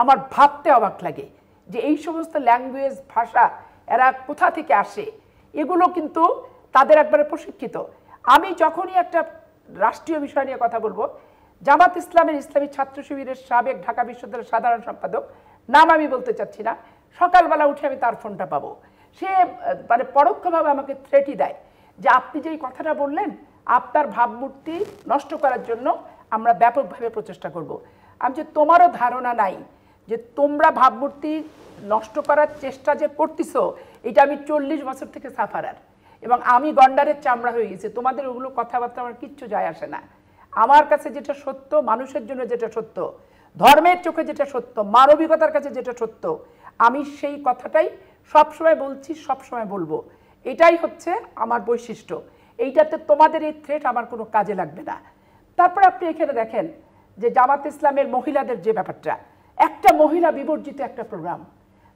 আমার ভাবতে অবাক লাগে যে এই সমস্ত ল্যাঙ্গুয়েজ, ভাষা এরা কোথা থেকে আসে। এগুলো কিন্তু তাদের একবারে প্রশিক্ষিত। আমি যখনই একটা রাষ্ট্রীয় বিষয় নিয়ে কথা বলবো, জামাত ইসলামের ইসলামী ছাত্র শিবিরের সাবেক ঢাকা বিশ্ববিদ্যালয়ের সাধারণ সম্পাদক, নাম আমি বলতে চাচ্ছি না, সকালবেলা উঠে আমি তার ফোনটা পাবো, সে মানে পরোক্ষভাবে আমাকে থ্রেটই দেয় যে আপনি যেই কথাটা বললেন, আপনার ভাবমূর্তি নষ্ট করার জন্য আমরা ব্যাপকভাবে প্রচেষ্টা করব। আমি যে তোমারও ধারণা নাই যে তোমরা ভাবমূর্তি নষ্ট করার চেষ্টা যে করতেছো, এটা আমি 40 বছর থেকে সাফারার, এবং আমি গন্ডারের চামড়া হয়ে গেছি। তোমাদের ওগুলো কথাবার্তা আমার কিচ্ছু যায় আসে না। আমার কাছে যেটা সত্য, মানুষের জন্য যেটা সত্য, ধর্মের চোখে যেটা সত্য, মানবিকতার কাছে যেটা সত্য, আমি সেই কথাটাই সবসময় বলছি, সবসময় বলবো। এটাই হচ্ছে আমার বৈশিষ্ট্য। এইটাতে তোমাদের এই থ্রেট আমার কোনো কাজে লাগবে না। তারপর আপনি এখানে দেখেন যে জামাত ইসলামের মহিলাদের যে ব্যাপারটা, একটা মহিলা বিবর্জিত একটা প্রোগ্রাম,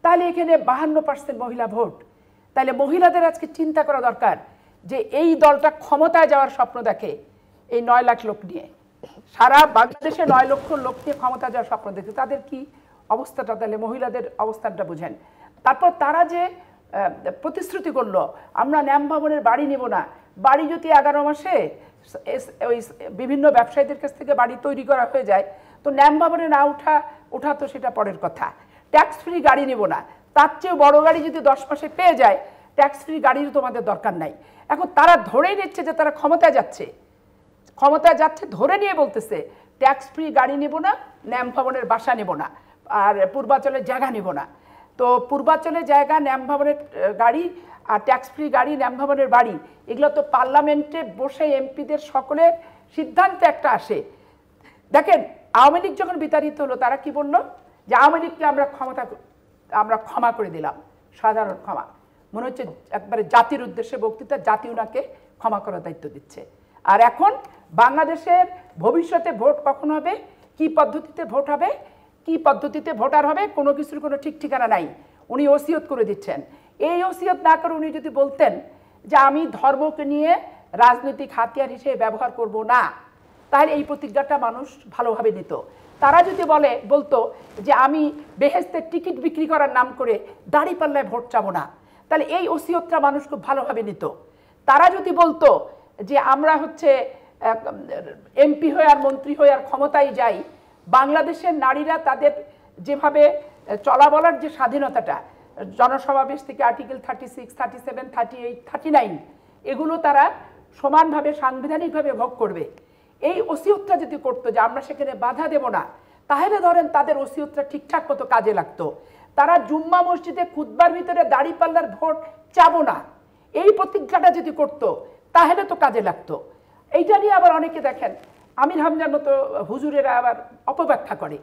তাহলে এখানে 52% মহিলা ভোট। তাহলে মহিলাদের আজকে চিন্তা করা দরকার যে এই দলটা ক্ষমতায় যাওয়ার স্বপ্ন দেখে এই 9 লাখ লোক নিয়ে, সারা বাংলাদেশে 9 লক্ষ লোক নিয়ে ক্ষমতা যাওয়ার স্বপ্ন দেখে, তাদের কি অবস্থাটা, তাহলে মহিলাদের অবস্থানটা বুঝেন। তারপর তারা যে প্রতিশ্রুতি করলো, আমরা ন্যাম ভবনের বাড়ি নেব না, বাড়ি যদি 11 মাসে ওই বিভিন্ন ব্যবসায়ীদের কাছ থেকে বাড়ি তৈরি করা হয়ে যায়, তো ন্যাম ভবনে না ওঠা তো সেটা পরের কথা। ট্যাক্স ফ্রি গাড়ি নেব না, তার চেয়েও বড় গাড়ি যদি 10 মাসে পেয়ে যায়, ট্যাক্স ফ্রি গাড়ির তোমাদের দরকার নাই। এখন তারা ধরেই নিচ্ছে যে তারা ক্ষমতায় যাচ্ছে, ধরে নিয়ে বলতেছে ট্যাক্স ফ্রি গাড়ি নেব না, ন্যাম ভবনের বাসা নেব না, আর পূর্বাচলের জায়গা নেব না। তো পূর্বাচলের জায়গা, ন্যাম ভবনের গাড়ি আর ট্যাক্স ফ্রি গাড়ি, ন্যাম ভবনের বাড়ি, এগুলো তো পার্লামেন্টে বসে এমপিদের সকলের সিদ্ধান্তে একটা আসে। দেখেন আওয়ামী লীগ যখন বিতাড়িত হলো তারা কি বলল যে আওয়ামী লীগকে আমরা ক্ষমা করে দিলাম, সাধারণ ক্ষমা। মনে হচ্ছে একবারে জাতির উদ্দেশ্যে বক্তৃতা, জাতি ওনাকে ক্ষমা করার দায়িত্ব দিচ্ছে। আর এখন বাংলাদেশের ভবিষ্যতে ভোট কখন হবে, কি পদ্ধতিতে ভোট হবে, কি পদ্ধতিতে ভোটার হবে, কোনো কিছুর কোনো ঠিক ঠিকানা নাই। উনি ওসিয়ত করে দিচ্ছেন। এই ওসিয়ত না করে উনি যদি বলতেন যে আমি ধর্মকে নিয়ে রাজনৈতিক হাতিয়ার হিসেবে ব্যবহার করব না, তাহলে এই প্রতিজ্ঞাটা মানুষ ভালোভাবে নিত। তারা যদি বলতো যে আমি বেহেস্তের টিকিট বিক্রি করার নাম করে দাঁড়িপাল্লায় ভোট চাবো না, তাহলে এই ওসিয়তটা মানুষ খুব ভালোভাবে নিত। তারা যদি বলতো যে আমরা হচ্ছে এমপি হয়ে আর মন্ত্রী হয়ে আর ক্ষমতায় যাই, বাংলাদেশের নারীরা তাদের যেভাবে চলা বলার যে স্বাধীনতাটা, জনসমাবেশ থেকে আর্টিকেল 36, 37, 38, 39 এগুলো তারা সমানভাবে সাংবিধানিকভাবে ভোগ করবে, এই ওসিয়তটা যদি করতো যে আমরা সেখানে বাধা দেব না, তাহলে ধরেন তাদের ওসিয়তটা ঠিকঠাক মতো কাজে লাগতো। তারা জুম্মা মসজিদে খুতবার ভিতরে দাঁড়িপাল্লার ভোট চাবো না, এই প্রতিজ্ঞাটা যদি করতো তাহলে তো কাজে লাগতো। এইটা নিয়ে আবার অনেকে দেখেন আমির হামজার মতো হুজুরেরা আবার অপব্যাখ্যা করে।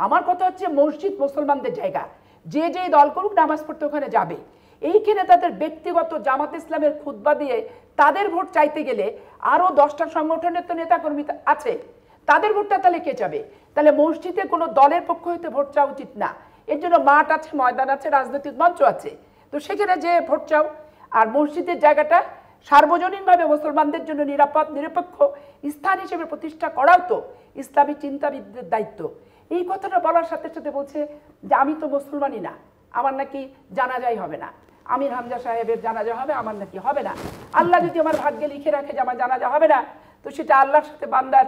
আমার কথা হচ্ছে মসজিদ মুসলমানদের জায়গা, যে যেই দল করুক নামাজ পড়তে ওখানে যাবে। এইখানে তাদের ব্যক্তিগত জামাত ইসলামের খুতবা দিয়ে তাদের ভোট চাইতে গেলে আরও 10টা সংগঠনের তো নেতাকর্মী আছে, তাদের ভোটটা তাহলে কে যাবে? তাহলে মসজিদে কোনো দলের পক্ষ হইতে ভোট চাওয়া উচিত না। এর জন্য মাঠ আছে, ময়দান আছে, রাজনৈতিক মঞ্চ আছে, তো সেখানে যে ভোট চাও। আর মসজিদের জায়গাটা সার্বজনীনভাবে মুসলমানদের জন্য নিরাপদ নিরপেক্ষ স্থান হিসেবে প্রতিষ্ঠা করাও তো ইসলামী চিন্তাবিদদের দায়িত্ব। এই কথাটা বলার সাথে সাথে বলছে যে আমি তো মুসলমানই না, আমার নাকি জানাজাই হবে না, আমির হামজা সাহেবের জানাজা হবে, আমার নাকি হবে না। আল্লাহ যদি আমার ভাগ্যে লিখে রাখে যে আমার জানাজা হবে না, তো সেটা আল্লাহর সাথে বান্দার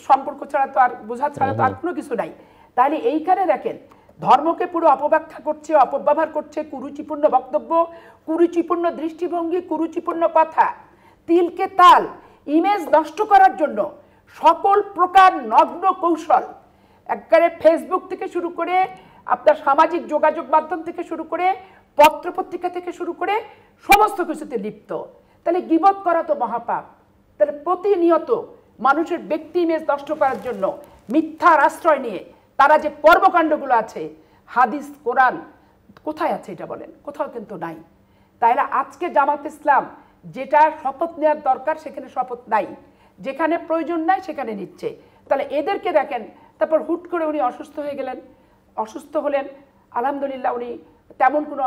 সম্পর্ক ছাড়া তো আর বোঝা ছাড়া তো আর কোনো কিছু নাই। তাহলে এইখানে দেখেন ধর্মকে পুরো অপব্যাখ্যা করছে, অপব্যবহার করছে, কুরুচিপূর্ণ বক্তব্য, কুরুচিপূর্ণ দৃষ্টিভঙ্গি, কুরুচিপূর্ণ কথা, তিলকে তাল, ইমেজ নষ্ট করার জন্য সকল প্রকার নগ্ন কৌশল, একবারে ফেসবুক থেকে শুরু করে আপনার সামাজিক যোগাযোগ মাধ্যম থেকে শুরু করে পত্রপত্রিকা থেকে শুরু করে সমস্ত কিছুতে লিপ্ত। তাহলে গীবত করা তো মহাপাপ। তাহলে প্রতিনিয়ত মানুষের ব্যক্তি ইমেজ নষ্ট করার জন্য মিথ্যার আশ্রয় নিয়ে তারা যে কর্মকাণ্ডগুলো আছে, হাদিস কোরআন কোথায় আছে এটা বলেন? কোথাও কিন্তু নাই। তাহলে আজকে জামাত ইসলাম যেটা শপথ নেওয়ার দরকার সেখানে শপথ নাই, যেখানে প্রয়োজন নাই সেখানে নিচ্ছে। তাহলে এদেরকে দেখেন, তারপর হুট করে উনি অসুস্থ হয়ে গেলেন, অসুস্থ হলেন, আলহামদুলিল্লাহ উনি তেমন কোনো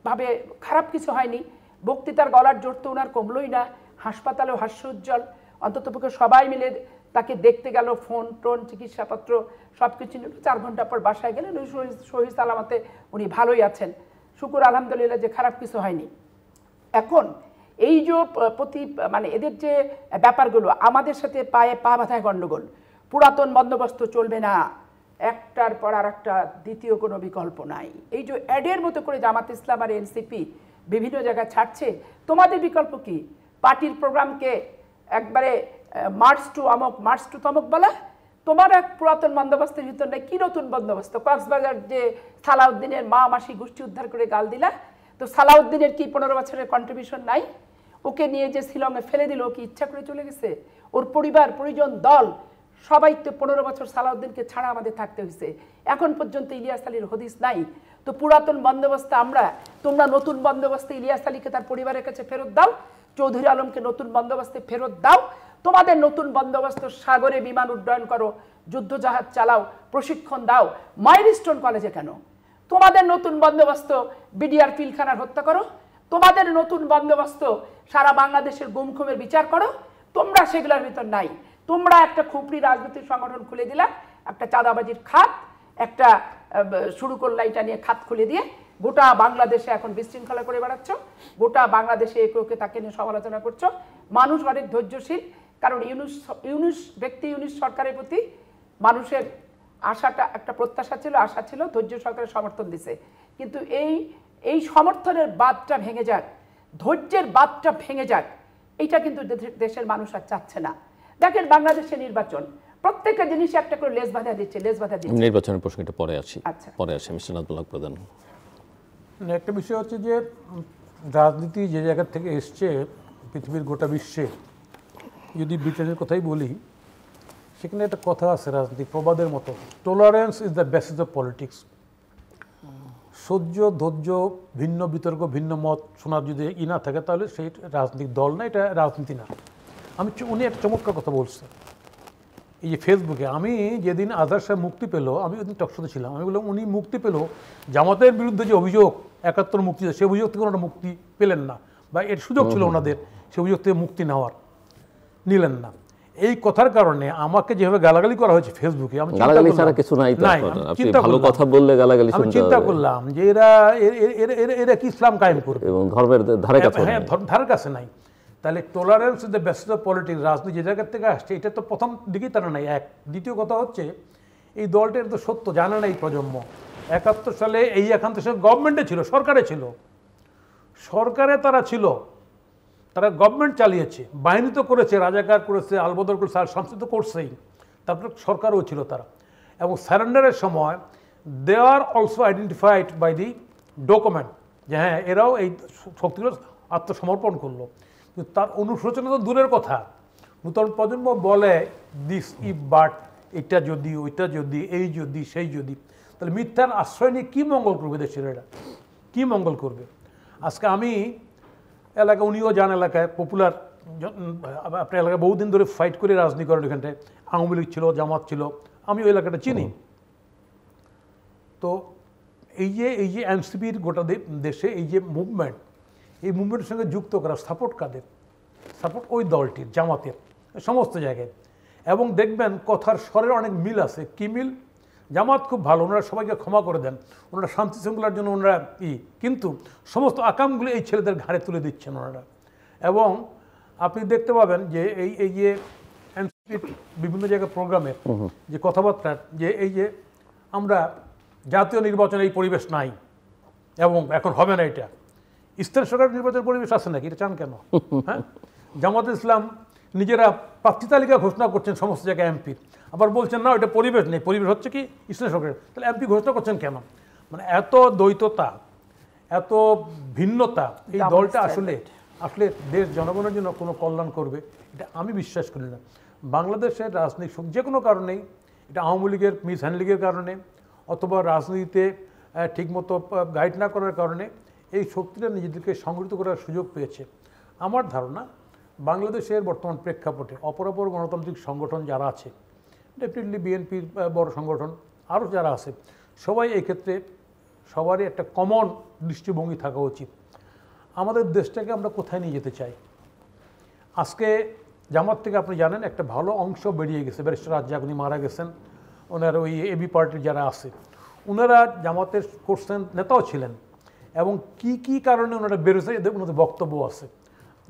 ভাবে খারাপ কিছু হয়নি, বক্তৃতার গলার জোর তো ওনার কমলই না, হাসপাতালেও হাস্য উজ্জ্বল, অন্ততপক্ষে সবাই মিলে তাকে দেখতে গেল, ফোন টোন চিকিৎসাপত্র সব কিছু নিল, 4 ঘন্টা পর বাসায় গেলেন, ওই সহি সালামতে উনি ভালোই আছেন, শুকুর আলহামদুলিল্লাহ যে খারাপ কিছু হয়নি। এখন এই যে মানে এদের যে ব্যাপারগুলো আমাদের সাথে পায়ে পা বাঁধায় গণ্ডগোল, পুরাতন বন্দোবস্ত চলবে না, একটার পর আর একটা দ্বিতীয় কোনো বিকল্প নাই। এই যে অ্যাডের মতো করে জামাত ইসলাম আর এনসিপি বিভিন্ন জায়গায় ছাড়ছে, তোমাদের বিকল্প কি? পার্টির প্রোগ্রামকে একবারে মার্চ টু অমক, মার্চ টু তমক বলা, তোমার এক পুরাতন বন্দোবস্তের ভিতর নেই, কি নতুন বন্দোবস্ত? কক্সবাজার যে সালাউদ্দিনের মা মাসি গোষ্ঠী উদ্ধার করে গাল দিলা, তো সালাউদ্দিনের কি 15 বছরের কন্ট্রিবিউশন নাই? ওকে নিয়ে যে শিলংয়ে ফেলে দিল, কি ইচ্ছা করে চলে গেছে? ওর পরিবার পরিজন দল সবাই তো 15 বছর সালাউদ্দিনকে ছাড়া আমাদের থাকতে হয়েছে, এখন পর্যন্ত ইলিয়াস আলীর হদিস নাই। তো পুরাতন বন্দোবস্তে আমরা, তোমরা নতুন বন্দোবস্তে ইলিয়াস আলীকে তার পরিবারের কাছে ফেরত দাও, চৌধুরী আলমকে নতুন বন্দোবস্তে ফেরত দাও, তোমাদের নতুন বন্দোবস্ত সাগরে বিমান উড্ডয়ন করো, যুদ্ধজাহাজ চালাও, প্রশিক্ষণ দাও, মাইলস্টোন কলেজে কেন? তোমাদের নতুন বন্দোবস্ত বিডিআর পিলখানার হত্যা করো, তোমাদের নতুন বন্দোবস্ত সারা বাংলাদেশের গুমখুমের বিচার করো, তোমরা সেগুলোর ভিতর নাই। তোমরা একটা খুপড়ি রাজনৈতিক সংগঠন খুলে দিলা, একটা চাঁদাবাজির খাত একটা শুরু করলা, এটা নিয়ে খাত খুলে দিয়ে গোটা বাংলাদেশে এখন বিশৃঙ্খলা করে বেড়াচ্ছ, গোটা বাংলাদেশে একে তাকে নিয়ে সমালোচনা করছো। মানুষ অনেক ধৈর্যশীল, কারণ ইউনূস সরকারের প্রতি মানুষের আশাটা একটা প্রত্যাশা ছিল, আশা ছিল, ধৈর্য সরকারের সমর্থন দিছে। কিন্তু এই সমর্থনের বাঁধটা ভেঙে যাক, ধৈর্যের বাঁধটা ভেঙে যাক, এইটা কিন্তু দেশের মানুষ আর চাচ্ছে না। দেখেন বাংলাদেশের নির্বাচন, প্রত্যেকটা জিনিস একটা করে লেজ বাঁধা দিচ্ছে। নির্বাচনের প্রসঙ্গটা পরে আসি, আচ্ছা পরে আসি। মিস্টার নাজমুল প্রধান, একটা বিষয় হচ্ছে যে রাজনীতি যে জায়গা থেকে এসছে পৃথিবীর গোটা বিশ্বে, যদি ব্রিটেনের কথাই বলি, সেখানে একটা কথা আছে রাজনীতি প্রবাদের মতো, tolerance is the basis of politics. সহ্য, ধৈর্য, ভিন্ন বিতর্ক, ভিন্ন মত শোনার যদি না থাকে তাহলে সেই রাজনৈতিক দল না, এটা রাজনীতি না। উনি একটা চমৎকার কথা বলছে এই যে ফেসবুকে, আমি যেদিন আজহার সাহেব মুক্তি পেল, আমি ওই দিন টকশোতে ছিলাম, আমি বললাম উনি মুক্তি পেল, জামাতের বিরুদ্ধে যে অভিযোগ 71 মুক্তি, সে অভিযোগ থেকে ওনারা মুক্তি পেলেন না, বা এর সুযোগ ছিল ওনাদের সে অভিযোগ থেকে মুক্তি নেওয়ার, নিলেন না। এই কথার কারণে আমাকে যেভাবে গালাগালি করা হয়েছে ফেসবুকে, আমি চিন্তা করলাম যে এরা কি ইসলাম কায়েম করবে এবং ধর্মের ধারে কাছে নাই। তাহলে tolerance is the basis of politics. রাজনীতি যে জায়গার থেকে আসছে এটা তো প্রথম দিকেই তারা নাই। এক, দ্বিতীয় কথা হচ্ছে এই দলটার তো সত্য জানে না এই প্রজন্ম। 71 সালে এই একান্ত সালে গভর্নমেন্টে ছিল, সরকারে ছিল, সরকারে তারা ছিল, তারা গভর্নমেন্ট চালিয়েছে, বাহিনী তো করেছে, রাজাকার করেছে, আলবদর করেছে, আর শামসি তো করছেই, তারপরে সরকারও ছিল তারা। এবং সারেন্ডারের সময় they are also identified by the document যে হ্যাঁ এরাও এই শক্তিগুলো আত্মসমর্পণ করলো। কিন্তু তার অনুশোচনা তো দূরের কথা। নূতন প্রজন্ম বলে দিস ইফ বাট, এটা যদি, ওইটা যদি, এই যদি, সেই যদি, তাহলে মিথ্যার আশ্রয় নিয়ে কী মঙ্গল করবে দেশের, এরা কী মঙ্গল করবে? আজকে আমি এলাকা, উনিও যান এলাকায় পপুলার, আপনার এলাকায় বহুদিন ধরে ফাইট করে রাজনীতি করেন, এখানটায় আওয়ামী লীগ ছিল, জামাত ছিল, আমি ওই এলাকাটা চিনি। তো এই যে এনসিপির গোটা দেশে এই যে মুভমেন্ট, এই মুভমেন্টের সঙ্গে যুক্ত করা সাপোর্ট কাদের? সাপোর্ট ওই দলটির, জামাতের, সমস্ত জায়গায়। এবং দেখবেন কথার স্বরের অনেক মিল আছে। কি মিল? জামাত খুব ভালো, ওনারা সবাইকে ক্ষমা করে দেন, ওনারা শান্তি শৃঙ্খলার জন্য ওনারা কিন্তু সমস্ত আকামগুলো এই ছেলেদের ঘাড়ে তুলে দিচ্ছেন ওনারা। এবং আপনি দেখতে পাবেন যে এই যে এনসিপির বিভিন্ন জায়গায় প্রোগ্রামের যে কথাবার্তা, যে এই যে আমরা জাতীয় নির্বাচনে এই পরিবেশ নাই এবং এখন হবে না, এটা স্থানীয় সরকার নির্বাচনের পরিবেশ আছে নাকি? এটা চান কেন? হ্যাঁ, জামাত ইসলাম নিজেরা প্রার্থী তালিকা ঘোষণা করছেন সমস্ত জায়গায় এমপির, আবার বলছেন না ওইটা পরিবেশ নেই, পরিবেশ হচ্ছে কি স্থানীয় সরকারের, তাহলে এমপি ঘোষণা করছেন কেন? মানে এত দ্বৈততা, এত ভিন্নতা, এই দলটা আসলে দেশ জনগণের জন্য কোনো কল্যাণ করবে এটা আমি বিশ্বাস করি না। বাংলাদেশের রাজনৈতিক যে কোনো কারণেই, এটা আওয়ামী লীগের মিস হ্যান্ডলিংয়ের কারণে অথবা রাজনীতিতে ঠিকমতো গাইড না করার কারণে এই শক্তিটা নিজেদেরকে সংগঠিত করার সুযোগ পেয়েছে। আমার ধারণা বাংলাদেশের বর্তমান প্রেক্ষাপটে অপরাপর গণতান্ত্রিক সংগঠন যারা আছে, ডেফিনেটলি বিএনপির বড় সংগঠন, আরও যারা আছে, সবাই এই ক্ষেত্রে সবারই একটা কমন দৃষ্টিভঙ্গি থাকা উচিত। আমাদের দেশটাকে আমরা কোথায় নিয়ে যেতে চাই? আজকে জামাত থেকে আপনি জানেন একটা ভালো অংশ বেরিয়ে গেছে, ব্যারিস্টার রাজ্জাক, উনি মারা গেছেন, ওনার ওই এবি পার্টির যারা আছে ওনারা জামাতের করছেন, নেতাও ছিলেন, এবং কি কারণে ওনারা বেরোছে এদের ওনাদের বক্তব্য আছে।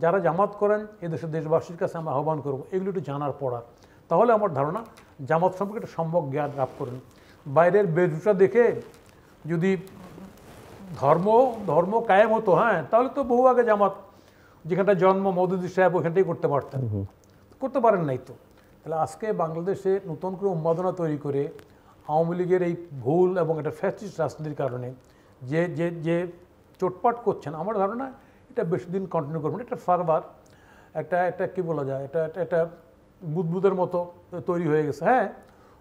যারা জামাত করেন এদেশের দেশবাসীর কাছে আমরা আহ্বান করব এগুলো একটু জানার পড়ার, তাহলে আমার ধারণা জামাত সম্পর্কে একটা সম্যক জ্ঞান লাভ করেন। বাইরের বেশভূষা দেখে যদি ধর্ম কায়েম হতো, হ্যাঁ, তাহলে তো বহু আগে জামাত যেখানটা জন্ম মওদুদি সাহেব ওখানটাই করতে পারতেন, করতে পারেন নাই তো। তাহলে আজকে বাংলাদেশে নতুন করে উন্মাদনা তৈরি করে আওয়ামী লীগের এই ভুল এবং একটা ফ্যাসিস্ট রাজনীতির কারণে যে চোটপাট করছেন, আমার ধারণা এটা বেশি দিন কন্টিনিউ করবেন। এটা ফারবার একটা কী বলা যায়, এটা বুদবুদের মতো তৈরি হয়ে গেছে। হ্যাঁ,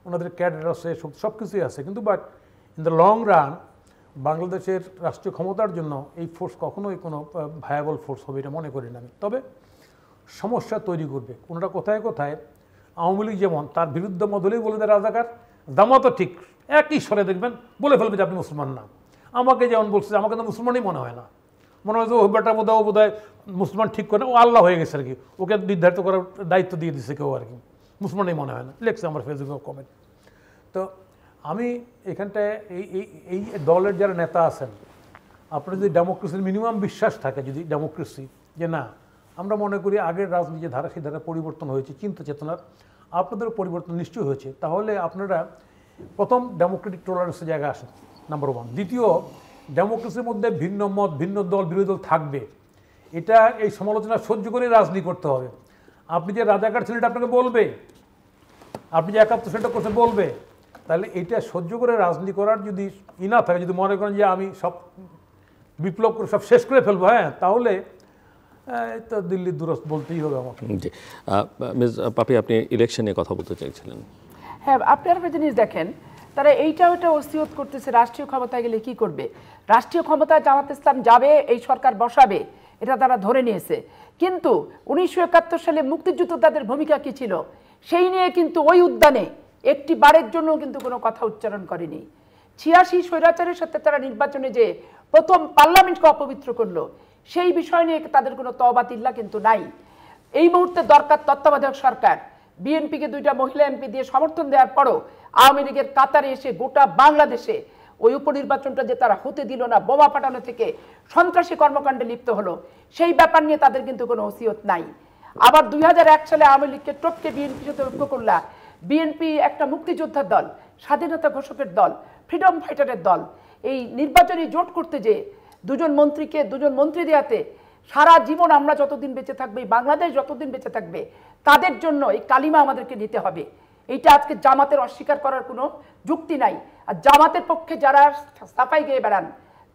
ওনাদের ক্যাডার আছে, সব কিছুই আছে, কিন্তু but in the long run বাংলাদেশের রাষ্ট্রীয় ক্ষমতার জন্য এই ফোর্স কখনোই কোনো ভায়াবল ফোর্স হবে এটা মনে করি না আমি। তবে সমস্যা তৈরি করবে। ওনারা কোথায় কোথায় আওয়ামী লীগ যেমন তার বিরুদ্ধে মদলেই বলে দেয় রাজাকার, জামাতও ঠিক একই স্বরে দেখবেন বলে ফেলবে যে আপনি মুসলমান না। আমাকে যেমন বলছে, আমাকে তো মুসলমানই মনে হয় না, মনে হয় যে ও বেটার মধ্যে ও বোধহয় মুসলমান ঠিক করে, ও আল্লাহ হয়ে গেছে আর কি, ওকে নির্ধারিত করার দায়িত্ব দিয়ে দিচ্ছে কেউ আর কি, মুসলমানই মনে হয় না, লেখছে আমার ফেসবুকে কমেন্ট। তো আমি এখানটায় এই দলের যারা নেতা আছেন, আপনার যদি ডেমোক্রেসির মিনিমাম বিশ্বাস থাকে, যদি ডেমোক্রেসি যে না আমরা মনে করি আগের রাজনীতি ধারা সেই ধারা পরিবর্তন হয়েছে, চিন্তা চেতনার আপনাদেরও পরিবর্তন নিশ্চয়ই হয়েছে, তাহলে আপনারা প্রথম ডেমোক্রেটিক টলারেন্সের জায়গায় আসেন, নাম্বার 1। দ্বিতীয়, ডেমোক্রেসির মধ্যে ভিন্ন মত, ভিন্ন দল, বিরোধী দল থাকবে, এটা এই সমালোচনা সহ্য করে রাজনীতি করতে হবে। আপনি যে রাজাকার ছিলেন এটা আপনাকে বলবে, আপনি যে 71 করছেন বলবে, তাহলে এটা সহ্য করে রাজনীতি করার যদি না থাকে, যদি মনে করেন যে আমি সব বিপ্লব করে সব শেষ করে ফেলবো, হ্যাঁ, তাহলে তো দিল্লির দুরস্ত বলতেই হবে আমাকে। জি, মিস পাপি, আপনি ইলেকশন নিয়ে কথা বলতে চাইছিলেন। হ্যাঁ, আপনারা একটা জিনিস দেখেন, তারা এইটা ওইটা ওসিয়ত করতেছে রাষ্ট্রীয় ক্ষমতায় গেলে কি করবে। রাষ্ট্রীয় ক্ষমতায় জামাত ইসলাম যাবে, এই সরকার বসাবে, এটা তারা ধরে নিয়েছে। কিন্তু 1971 সালে মুক্তিযুদ্ধের ভূমিকা কি ছিল সেই নিয়ে কিন্তু ওই উদ্যানে একটি বারের জন্য কিন্তু কোনো কথা উচ্চারণ করেনি। 86 স্বৈরাচারের সাথে তারা নির্বাচনে যে প্রথম পার্লামেন্টকে অপবিত্র করলো, সেই বিষয় নিয়ে তাদের কোনো তওবাতিল্লা কিন্তু নাই। এই মুহূর্তে দরকার তত্ত্বাবধায়ক সরকার। বিএনপিকে 2টা মহিলা এমপি দিয়ে সমর্থন দেওয়ার পরও আওয়ামী লীগের কাতারে এসে গোটা বাংলাদেশে ওই উপনির্বাচনটা যে তারা হতে দিল না, বোমা ফাটানো থেকে সন্ত্রাসী কর্মকাণ্ডে লিপ্ত হলো, সেই ব্যাপার নিয়ে তাদের কিন্তু কোনো ওসিয়ত নাই। আবার 2001 সালে আওয়ামী লীগকে টপকে বিএনপির সাথে ঐক্য করলা। বিএনপি একটা মুক্তিযোদ্ধার দল, স্বাধীনতা ঘোষকের দল, ফ্রিডম ফাইটারের দল। এই নির্বাচনী জোট করতে যে 2জন মন্ত্রীকে 2জন মন্ত্রী দেওয়াতে সারা জীবন আমরা যতদিন বেঁচে থাকবে, বাংলাদেশ যতদিন বেঁচে থাকবে, তাদের জন্য এই কালিমা আমাদেরকে নিতে হবে। এইটা আজকে জামাতের অস্বীকার করার কোনো যুক্তি নাই। আর জামাতের পক্ষে যারা সাফাই গেয়ে বেড়ান,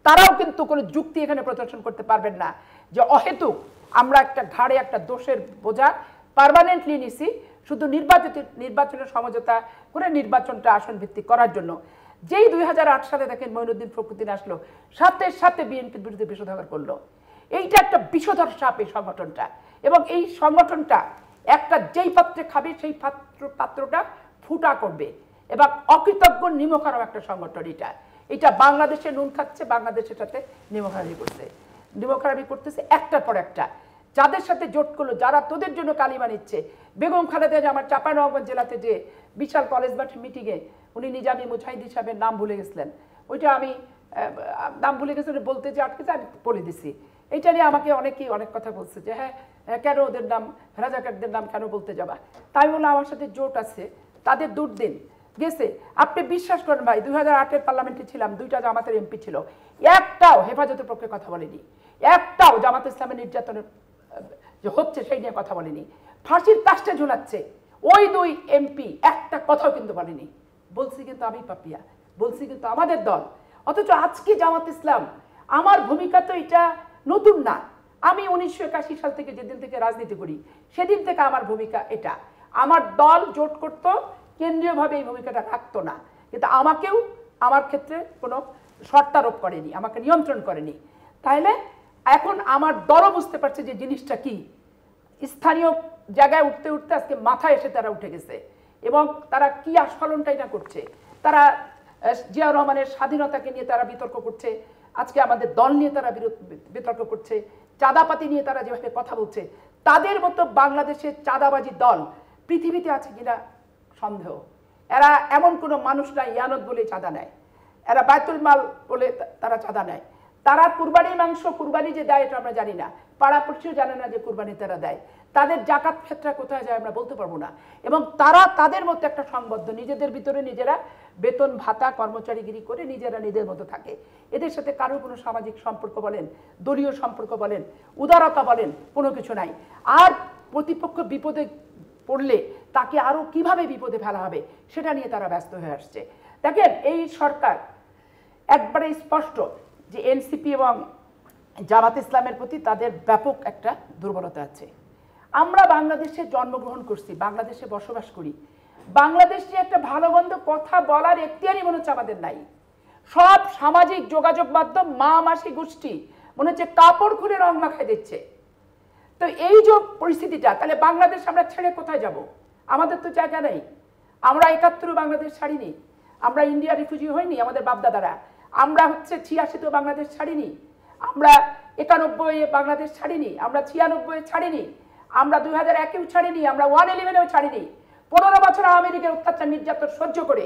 তারাও কিন্তু কোনো যুক্তি এখানে প্রদর্শন করতে পারবেন না যে অহেতুক আমরা একটা ঘাড়ে একটা দোষের বোঝা পার্মানেন্টলি নিছি শুধু নির্বাচনের সমঝোতা করে নির্বাচনটা আসন ভিত্তিক করার জন্য। যেই 2008 সালে দেখেন মঈনুদ্দিন ফখরুদ্দিন আসলো, সাথে সাথে বিএনপির বিরুদ্ধে বিষোদ্গার করলো। এইটা একটা বিষধর সাপ এই সংগঠনটা, এবং এই সংগঠনটা একটা যেই পাত্রে খাবে সেই পাত্রটা ফুটা করবে, এবং অকৃতজ্ঞ নিমখারাম একটা সংগঠন। এটা বাংলাদেশে নুন খাচ্ছে, বাংলাদেশের সাথে নিমখারামি করতেছে একটার পর একটা। যাদের সাথে জোট করলো, যারা তোদের জন্য কালিমা নিচ্ছে, বেগম খালেদা যে আমার চাঁপাইনবাবগঞ্জ জেলাতে যে বিশাল কলেজ মাঠে মিটিংয়ে উনি নিজামী মুজাহিদি সাহেবের নাম ভুলে গেছিলেন, ওইটা আমি নাম ভুলে গেছি বলতে যে আটকে আমি বলে দিছি। এইটা নিয়ে আমাকে অনেকেই অনেক কথা বলছে যে হ্যাঁ কেন ওদের নাম, রাজাকারদের নাম কেন বলতে যাবা। তাই বলে আমার সাথে জোট আছে, তাদের দুর্দিন গেছে। আপনি বিশ্বাস করেন ভাই, 2008-এর পার্লামেন্টে ছিলাম, 2টা জামাতের এমপি ছিল, একটাও হেফাজতের পক্ষে কথা বলেনি, একটাও জামাত ইসলামের নির্যাতনের যে হচ্ছে সেই নিয়ে কথা বলেনি। ফাঁসির কাস্টে ঝুলাচ্ছে ওই 2 এমপি, একটা কথাও কিন্তু বলেনি। বলছি কিন্তু আমি পাপিয়া, বলছি কিন্তু আমাদের দল। অথচ আজকে জামাত ইসলাম, আমার ভূমিকা তো এটা নতুন না। আমি 1981 সাল থেকে যেদিন থেকে রাজনীতি করি সেদিন থেকে আমার ভূমিকা এটা। আমার দল জোট করত, কেন্দ্রীয়ভাবে এই ভূমিকাটা রাখতো না, কিন্তু আমাকেও আমার ক্ষেত্রে কোনো শর্তারোপ করেনি, আমাকে নিয়ন্ত্রণ করেনি। তাইলে এখন আমার দলও বুঝতে পারছে যে জিনিসটা কি। স্থানীয় জায়গায় উঠতে উঠতে আজকে মাথায় এসে তারা উঠে গেছে, এবং তারা কি আস্ফালনটাই না করছে। তারা জিয়াউর রহমানের স্বাধীনতাকে নিয়ে তারা বিতর্ক করছে, আজকে আমাদের দল নিয়ে তারা বিতর্ক করছে, চাঁদাপাতি নিয়ে তারা যেভাবে কথা বলছে। তাদের মতো বাংলাদেশের চাঁদাবাজি দল পৃথিবীতে আছে কিনা সন্দেহ। এরা এমন কোনো মানুষ নাই ইয়ানত বলে চাঁদা নেয়, এরা বায়তুল মাল বলে তারা চাঁদা নেয়। তারা কুরবানির মাংস কুরবানি যে দেয় এটা আমরা জানি না, পাড়াপড়শিও জানে না যে কুরবানি তারা দেয়। তাদের জাকাত ফেতরা কোথায় যায় আমরা বলতে পারবো না। এবং তারা তাদের মতো একটা সংবদ্ধ, নিজেদের ভিতরে নিজেরা বেতন ভাতা কর্মচারীগিরি করে নিজেরা নিজের মতো থাকে। এদের সাথে কারোর কোনো সামাজিক সম্পর্ক বলেন, দলীয় সম্পর্ক বলেন, উদারতা বলেন, কোনো কিছু নাই। আর প্রতিপক্ষ বিপদে পড়লে তাকে আরও কিভাবে বিপদে ফেলা হবে সেটা নিয়ে তারা ব্যস্ত হয়ে আসছে। দেখেন এই সরকার একবারে স্পষ্ট যে এনসিপি এবং জামাত ইসলামের প্রতি তাদের ব্যাপক একটা দুর্বলতা আছে। আমরা বাংলাদেশে জন্মগ্রহণ করছি, বাংলাদেশে বসবাস করি, বাংলাদেশে একটা ভালো মন্দ কথা বলার এখতিয়ারই মনে হচ্ছে আমাদের নাই। সব সামাজিক যোগাযোগ মাধ্যম মা মাসি গোষ্ঠী মনে হচ্ছে কাপড় খুলে রং মাখায় দিচ্ছে। তো এই যে পরিস্থিতিটা, তাহলে বাংলাদেশ আমরা ছেড়ে কোথায় যাব? আমাদের তো জায়গা নেই। আমরা 71 বাংলাদেশ ছাড়িনি, আমরা ইন্ডিয়া রিফিউজি হইনি আমাদের বাপদাদারা, আমরা হচ্ছে 86 বাংলাদেশ ছাড়িনি, আমরা 91 বাংলাদেশ ছাড়িনি, আমরা 96 ছাড়িনি, আমরা 2001-এও ছাড়িনি, আমরা 111-এও ছাড়িনি। 15 বছর আওয়ামী লীগের অত্যাচার নির্যাতন সহ্য করে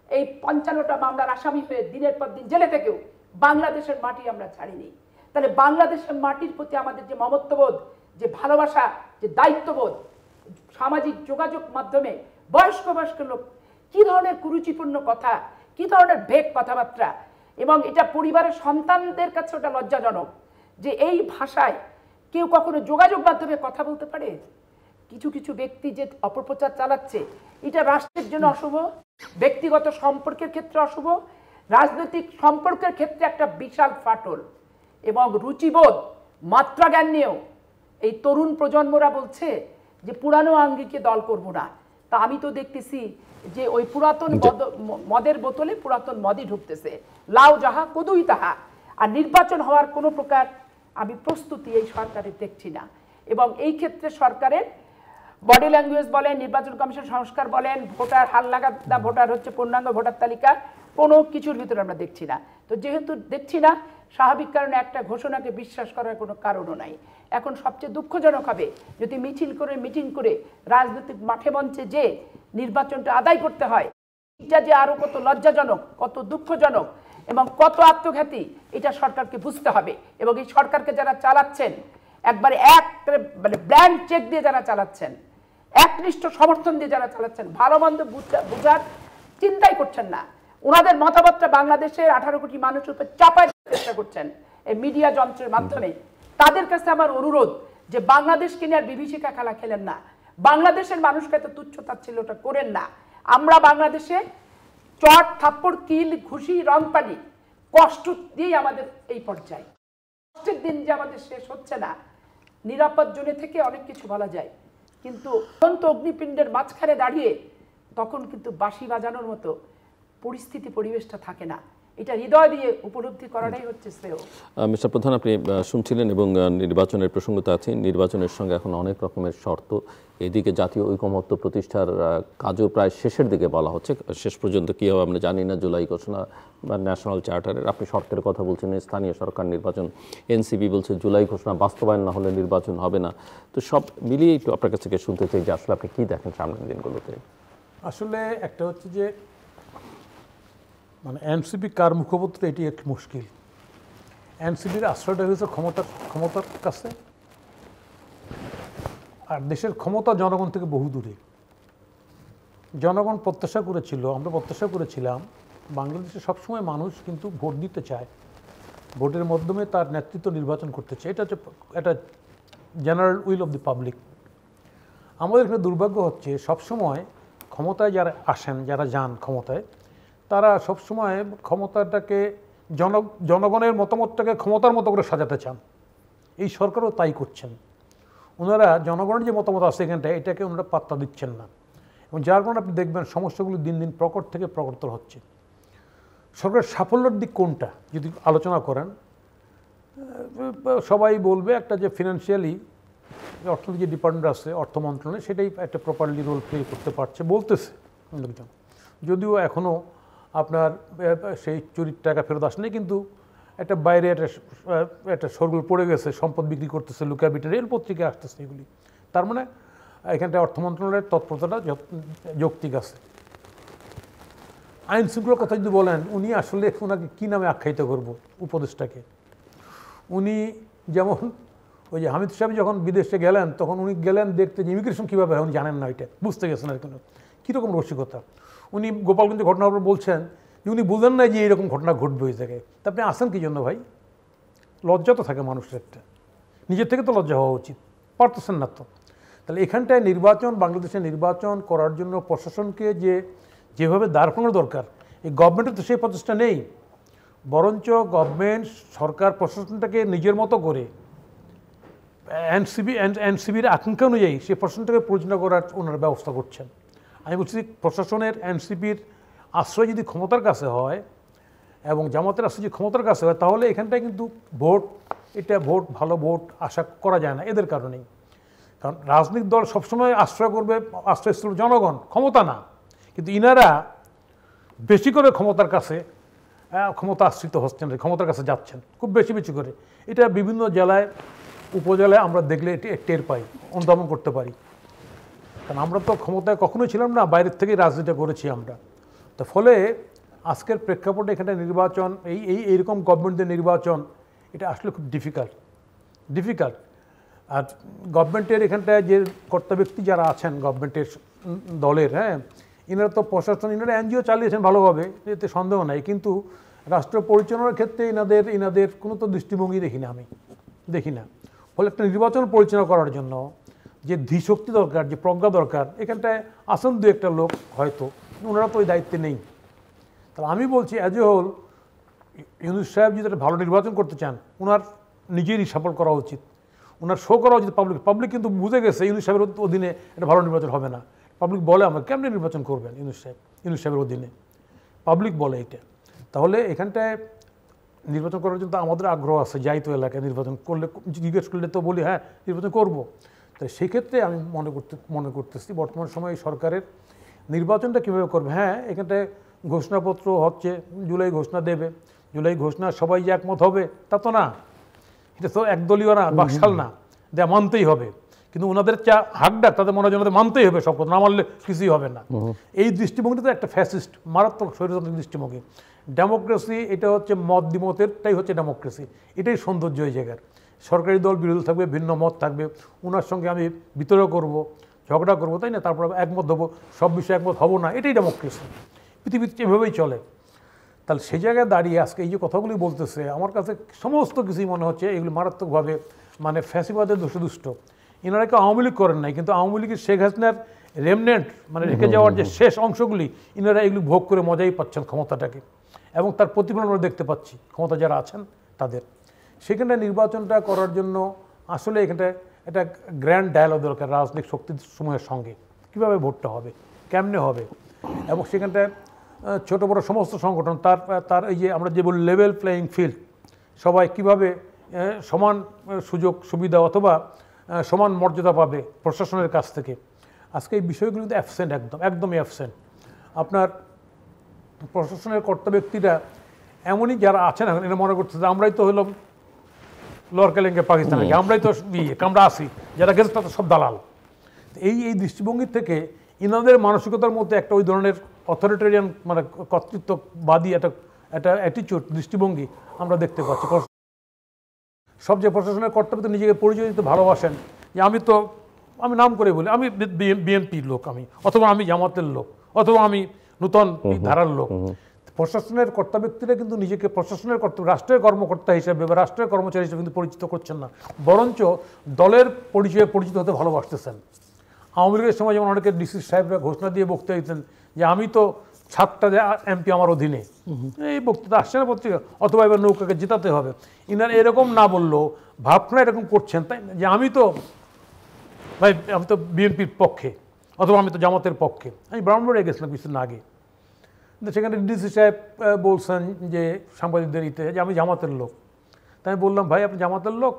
এই 55টা মামলার আসামি হয়ে দিনের পর দিন জেলে থেকেও বাংলাদেশের মাটি আমরা ছাড়িনি। তাহলে বাংলাদেশের মাটির প্রতি আমাদের যে মমত্ববোধ, যে ভালোবাসা, যে দায়িত্ববোধ, সামাজিক যোগাযোগ মাধ্যমে বয়স্ক লোক কি ধরনের কুরুচিপূর্ণ কথা, কি ধরনের ভেক কথাবার্তা, এবং এটা পরিবারের সন্তানদের কাছে ওটা লজ্জাজনক যে এই ভাষায় কেউ কখনো যোগাযোগ মাধ্যমে কথা বলতে পারে। কিছু কিছু ব্যক্তি যে অপপ্রচার চালাচ্ছে এটা রাষ্ট্রের জন্য অশুভ, ব্যক্তিগত সম্পর্কের ক্ষেত্রে অশুভ, রাজনৈতিক সম্পর্কের ক্ষেত্রে একটা বিশাল ফাটল। এবং রুচিবোধ, মাত্রা জ্ঞান নিয়েও এই তরুণ প্রজন্মরা বলছে যে পুরানো আঙ্গিকে দল করব না। তা আমি তো দেখতেছি যে ওই পুরাতন মদের বোতলে পুরাতন মদই ঢুকতেছে, লাউ যাহা কদুই তাহা। আর নির্বাচন হওয়ার কোনো প্রকার আমি প্রস্তুতি এই সরকারের দেখছি না। এবং এই ক্ষেত্রে সরকারের বডি ল্যাঙ্গুয়েজ বলেন, নির্বাচন কমিশন সংস্কার বলেন, ভোটার হালনাগাদা ভোটার হচ্ছে পূর্ণাঙ্গ ভোটার তালিকা, কোনো কিছুর ভিতরে আমরা দেখছি না। তো যেহেতু দেখছি না, স্বাভাবিক কারণে একটা ঘোষণাকে বিশ্বাস করার কোনো কারণও নাই। এখন সবচেয়ে দুঃখজনক হবে যদি মিছিল করে মিটিং করে রাজনৈতিক মাঠে মঞ্চে যে নির্বাচনটা আদায় করতে হয়, এটা যে আরো কত লজ্জাজনক, কত দুঃখজনক এবং কত আত্মঘাতী, এটা সরকারকে বুঝতে হবে। এবং এই সরকারকে যারা চালাচ্ছেন, একবারে মানে ব্ল্যাঙ্ক চেক দিয়ে যারা চালাচ্ছেন, একনিষ্ঠ সমর্থন দিয়ে যারা চালাচ্ছেন, ভালো মন্দ বুঝার চিন্তাই করছেন না। ওনাদের মতামতটা বাংলাদেশের 18 কোটি মানুষের উপর চাপায় চেষ্টা করছেন এই মিডিয়া যন্ত্রের মাধ্যমে। তাদের কাছে আমার অনুরোধ যে বাংলাদেশকে নিয়ে আর বিভীষিকা খেলা খেলেন না, বাংলাদেশের মানুষকে এত তুচ্ছ তাচ্ছিল্যটা করেন না। আমরা বাংলাদেশে চট থাপ্পড় কিল ঘুষি রং পানি কষ্ট দিয়েই আমাদের এই পর্যায়ে, কষ্টের দিন যে আমাদের শেষ হচ্ছে না। নিরাপদ জোনে থেকে অনেক কিছু বলা যায়, কিন্তু অত্যন্ত অগ্নিপিণ্ডের মাঝখানে দাঁড়িয়ে তখন কিন্তু বাঁশি বাজানোর মতো পরিস্থিতি পরিবেশটা থাকে না। এটা হৃদয় দিয়ে উপলব্ধি করাটাই হচ্ছে শ্রেয়। মিস্টার প্রধান, আপনি শুনছিলেন এবং নির্বাচনের প্রসঙ্গত আছে। নির্বাচনের সঙ্গে এখন অনেক রকমের শর্ত, এদিকে জাতীয় ঐকমত্য প্রতিষ্ঠার কাজও প্রায় শেষের দিকে বলা হচ্ছে। শেষ পর্যন্ত কী হবে আমরা জানি না, জুলাই ঘোষণা বা ন্যাশনাল চার্টারের। আপনি শর্তের কথা বলছেন, স্থানীয় সরকার নির্বাচন, এনসিপি বলছে জুলাই ঘোষণা বাস্তবায়ন না হলে নির্বাচন হবে না। তো সব মিলিয়ে একটু আপনার কাছ থেকে শুনতে চাই যে আসলে আপনি কী দেখেন সামনের দিনগুলোতে। আসলে একটা হচ্ছে যে মানে এনসিপি কার মুখপত্র, এটি একটু মুশকিল। এনসিপির আশ্রয়টা হয়েছে ক্ষমতার কাছে, আর দেশের ক্ষমতা জনগণ থেকে বহু দূরে। জনগণ প্রত্যাশা করেছিল, আমরা প্রত্যাশা করেছিলাম বাংলাদেশে সবসময় মানুষ কিন্তু ভোট দিতে চায়, ভোটের মাধ্যমে তার নেতৃত্ব নির্বাচন করতে চায়। এটা হচ্ছে একটা general will of the public. আমাদের এখানে দুর্ভাগ্য হচ্ছে সবসময় ক্ষমতায় যারা আসেন, যারা যান ক্ষমতায়, তারা সবসময় ক্ষমতাটাকে জনগণের মতামতটাকে ক্ষমতার মতো করে সাজাতে চান। এই সরকারও তাই করছেন। ওনারা জনগণের যে মতামত আছে এখানটায়, এটাকে ওনারা পাত্তা দিচ্ছেন না, এবং যার কারণে আপনি দেখবেন সমস্যাগুলো দিন দিন প্রকট থেকে প্রকটতর হচ্ছে। সরকারের সাফল্যের দিক কোনটা যদি আলোচনা করেন, সবাই বলবে একটা যে ফিনান্সিয়ালি অর্থনীতি যে ডিপার্টমেন্ট আছে অর্থ মন্ত্রণালয়, সেটাই একটা প্রপারলি রোল প্লে করতে পারছে বলতেছে লোকজন। যদিও এখনও আপনার সেই চুরির টাকা ফেরত আসেনি, কিন্তু একটা বাইরে একটা সরগোল পড়ে গেছে, সম্পদ বিক্রি করতেছে লুকাবিটা, রেল পত্রিকায় আসতেছে এগুলি। তার মানে এখানটা অর্থ মন্ত্রণালয়ের তৎপরতাটা যৌক্তিক আছে। আইন শৃঙ্খলার কথা যদি বলেন, উনি আসলে ওনাকে কী নামে আখ্যায়িত করব উপদেষ্টাকে। উনি যেমন ওই যে হামিদ সাহেব যখন বিদেশে গেলেন, তখন উনি গেলেন দেখতে যে ইমিগ্রেশন কীভাবে হয় উনি জানেন না, এটা বুঝতে গেছেন আর কোনো কীরকম রসিকতা। উনি গোপালগঞ্জে ঘটনার উপর বলছেন যে উনি বুঝলেন না যে এইরকম ঘটনা ঘটবে ওই জায়গায়। তা আপনি আসেন কী জন্য ভাই? লজ্জা তো থাকে মানুষের একটা, নিজের থেকে তো লজ্জা হওয়া উচিত, পারতেছেন না তো। তাহলে এখানটায় নির্বাচন, বাংলাদেশে নির্বাচন করার জন্য প্রশাসনকে যেভাবে দাঁড় করানো দরকার, এই গভর্নমেন্টের তো সেই প্রচেষ্টা নেই। বরঞ্চ গভর্নমেন্ট সরকার প্রশাসনটাকে নিজের মতো করে এনসিবির আকাঙ্ক্ষা অনুযায়ী সেই প্রশাসনটাকে পরিচালনা করার ওনারা ব্যবস্থা করছেন। আমি বলছি প্রশাসনের এনসিপির আশ্রয় যদি ক্ষমতার কাছে হয় এবং জামাতের আশ্রয় যদি ক্ষমতার কাছে হয়, তাহলে এখানটায় কিন্তু ভোট ভালো ভোট আশা করা যায় না এদের কারণেই। কারণ রাজনৈতিক দল সবসময় আশ্রয় করবে, আশ্রয়স্থল জনগণ, ক্ষমতা না। কিন্তু ইনারা বেশি করে ক্ষমতার কাছে ক্ষমতা আশ্রিত হচ্ছেন, ক্ষমতার কাছে যাচ্ছেন খুব বেশি করে। এটা বিভিন্ন জেলায় উপজেলায় আমরা দেখলে এটি টের পাই, অনুধাবন করতে পারি। কারণ আমরা তো ক্ষমতায় কখনোই ছিলাম না, বাইরের থেকেই রাজনীতি করেছি আমরা। তো ফলে আজকের প্রেক্ষাপটে এখানে নির্বাচন, এইরকম গভর্নমেন্টের নির্বাচন, এটা আসলে খুব ডিফিকাল্ট। আর গভর্নমেন্টের এখানটায় যে কর্তা ব্যক্তি যারা আছেন গভর্নমেন্টের দলের, ইনারা তো প্রশাসন, ইনারা এনজিও চালিয়েছেন ভালোভাবে, এতে সন্দেহ নাই। কিন্তু রাষ্ট্র পরিচালনার ক্ষেত্রে ইনাদের কোনো তো দৃষ্টিভঙ্গি দেখি না। ফলে একটা নির্বাচন পরিচালনা করার জন্য যে ধীশক্তি দরকার, যে প্রজ্ঞা দরকার, এখানটায় আসেন দু একটা লোক হয়তো, ওনারা তো ওই দায়িত্বে নেই। তাহলে আমি বলছি অ্যাজ এ হোল ইউনূস সাহেব যদি একটা ভালো নির্বাচন করতে চান, ওনার নিজেরই সাপোর্ট করা উচিত। ওনার শো করা উচিত পাবলিক কিন্তু বুঝে গেছে ইউনূস সাহেবের অধীনে এটা ভালো নির্বাচন হবে না। পাবলিক বলে আমরা কেমনি নির্বাচন করবেন ইউনূস সাহেবের অধীনে, পাবলিক বলে এটা। তাহলে এখানটায় নির্বাচন করার জন্য আমাদের আগ্রহ আছে, যাই তো এলাকায় নির্বাচন করলে জিজ্ঞেস করলে তো বলি হ্যাঁ নির্বাচন করব। তাই সেক্ষেত্রে আমি মনে করতেছি বর্তমান সময়ে সরকারের নির্বাচনটা কীভাবে করবে, হ্যাঁ এখানটায় ঘোষণাপত্র হচ্ছে, জুলাই ঘোষণা দেবে, জুলাই ঘোষণা সবাই যে একমত হবে তা তো না, এটা তো একদলীয় না, বাকশাল না, যা মানতেই হবে। কিন্তু ওনাদের যা হাকডাক তাদের মনে হয় মানতেই হবে সব কথা, না মানলে কিছুই হবে না। এই দৃষ্টিভঙ্গিটা তো একটা ফ্যাসিস্ট মারাত্মক স্বৈরতান্ত্রিক দৃষ্টিভঙ্গি। ডেমোক্রেসি এটা হচ্ছে মত দ্বিমতেরটাই হচ্ছে ডেমোক্রেসি, এটাই সৌন্দর্য এই জায়গার। সরকারি দল বিরোধী থাকবে, ভিন্ন মত থাকবে, ওনার সঙ্গে আমি বিতর্ক করব, ঝগড়া করবো, তাই না, তারপর একমত হবো, সব বিষয়ে একমত হবো না, এটাই ডেমোক্রেসি। পৃথিবীতে এভাবেই চলে। তাহলে সেই জায়গায় দাঁড়িয়ে আজকে এই যে কথাগুলি বলতেছে আমার কাছে সমস্ত কিছুই মনে হচ্ছে এগুলি মারাত্মকভাবে মানে ফ্যাসিবাদের দুষ্ট। এনারা কেউ আওয়ামী লীগ করেন নাই, কিন্তু আওয়ামী লীগের শেখ হাসিনার রেমনেন্ট মানে রেখে যাওয়ার যে শেষ অংশগুলি এনারা এগুলি ভোগ করে মজাই পাচ্ছেন ক্ষমতাটাকে, এবং তার প্রতিফলন আমরা দেখতে পাচ্ছি ক্ষমতা যারা আছেন তাদের। সেখানে নির্বাচনটা করার জন্য আসলে এখানটায় একটা গ্র্যান্ড ডায়ালগ দরকার রাজনৈতিক শক্তিসমূহের সঙ্গে, কীভাবে ভোটটা হবে, কেমনে হবে, এবং সেখানটায় ছোটো বড়ো সমস্ত সংগঠন তার এই যে আমরা যে বলি লেভেল প্লেয়িং ফিল্ড, সবাই কিভাবে সমান সুযোগ সুবিধা অথবা সমান মর্যাদা পাবে প্রশাসনের কাছ থেকে। আজকে এই বিষয়গুলো কিন্তু অ্যাবসেন্ট, একদমই অ্যাবসেন্ট। আপনার প্রশাসনের কর্তা ব্যক্তিরা এমনই যারা আছেন এখন এরা মনে করছে যে আমরাই তো হলাম লরকেলেঙ্গে পাকিস্তানকে, আমরাই তো আমরা আসি, যারা গেছে তাদের সব দালাল। এই দৃষ্টিভঙ্গি থেকে ইনাদের মানসিকতার মধ্যে একটা ওই ধরনের অথরিটেরিয়ান মানে কর্তৃত্ববাদী একটা অ্যাটিচিউড দৃষ্টিভঙ্গি আমরা দেখতে পাচ্ছি। সব যে প্রশাসনের কর্তব্য নিজেকে পরিচয় দিতে ভালোবাসেন যে আমি নাম করে বলি আমি বিএনপির লোক, আমি অথবা আমি জামাতের লোক, অথবা আমি নূতন ধারার লোক। প্রশাসনের কর্তা ব্যক্তিরা কিন্তু নিজেকে প্রশাসনের কর্তব্য রাষ্ট্রের কর্মকর্তা হিসেবে বা রাষ্ট্রের কর্মচারী হিসেবে কিন্তু পরিচিত করছেন না, বরঞ্চ দলের পরিচয়ে পরিচিত হতে ভালোবাসতেছেন। আওয়ামী লীগের সময় যেমন অনেকে ডিসি সাহেবরা ঘোষণা দিয়ে বক্তৃতা দিতেন যে আমি তো 7টা এমপি আমার অধীনে, এই বক্তৃতা আসছে না পত্রিকা, অথবা এবার নৌকাকে জেতাতে হবে। ইনার এরকম না বললেও ভাবনা এরকম করছেন, তাই যে আমি তো বিএনপির পক্ষে, অথবা আমি তো জামাতের পক্ষে। আমি ব্রাহ্মণবাড়িয়া গেছিলাম কিছুদিন আগে, কিন্তু সেখানে ডিসি সাহেব বলছেন যে সাংবাদিকদের যে আমি জামাতের লোক। তাই আমি বললাম ভাই আপনি জামাতের লোক,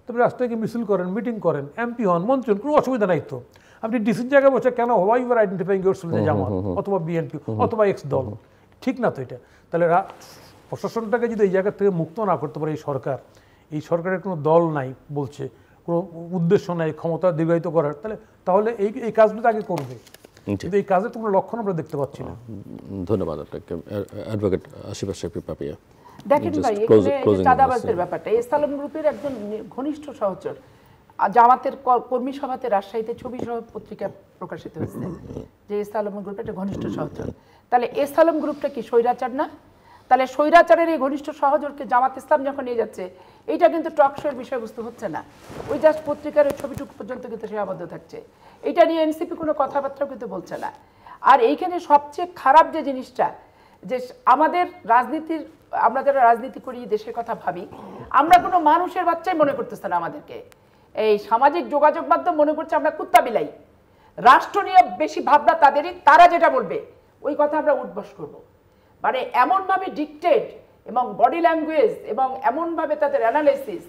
তবে রাস্তায় মিছিল করেন, মিটিং করেন, এমপি হন, মন্ত্রী হন, কোনো অসুবিধা নাই তো। আপনি ডিসির জায়গায় বসে কেন why you are identifying yourself যে জামাত অথবা বিএনপি অথবা এক্স দল, ঠিক না তো এটা। তাহলে প্রশাসনটাকে যদি এই জায়গা থেকে মুক্ত না করতে পারে এই সরকারের কোনো দল নাই বলছে, কোনো উদ্দেশ্য নাই ক্ষমতা দীর্ঘায়িত করার, তাহলে এই কাজগুলো আগে করবে, কিন্তু এই কাজের তো কোনো লক্ষণ আমরা দেখতে পাচ্ছি না। ধন্যবাদ আপনাকে অ্যাডভোকেট আসিফ আশরাফি পাপিয়া। দেখেন ভাই এখানে চাঁদাবাজদের ব্যাপারটা এসআলম গ্রুপের একজন ঘনিষ্ঠ সহচর জামাতের কর্মী সভাতে রাজশাহীতে ছবি সহ পত্রিকা প্রকাশিত হয়েছে যে এসআলম গ্রুপের একটা ঘনিষ্ঠ সহচর। তাহলে এসআলম গ্রুপটা কি স্বৈরাচার না? তাহলে স্বৈরাচারের এই ঘনিষ্ঠ সহচরকে জামাত ইসলাম যখন নিয়ে যাচ্ছে, এইটা কিন্তু টক শোয়ের বিষয়বস্তু হচ্ছে না, ওই জাস্ট পত্রিকার ওই ছবিটুকু পর্যন্ত কিন্তু সে আবদ্ধ থাকছে। এটা নিয়ে এনসিপি কোনো কথাবার্তাও কিন্তু বলছে না। আর এইখানে সবচেয়ে খারাপ যে জিনিসটা, যে আমরা যারা রাজনীতি করি, দেশের কথা ভাবি, আমরা কোনো মানুষের বাচ্চাই মনে করতেছে না আমাদেরকে। এই সামাজিক যোগাযোগ মাধ্যম মনে করছে আমরা কুত্তা বিলাই। রাষ্ট্র নিয়ে বেশি ভাবনা তাদেরই, তারা যেটা বলবে ওই কথা আমরা উঠবস করব। মানে এমনভাবে ডিকটেট এবং বডি ল্যাঙ্গুয়েজ এবং এমনভাবে তাদের অ্যানালাইসিস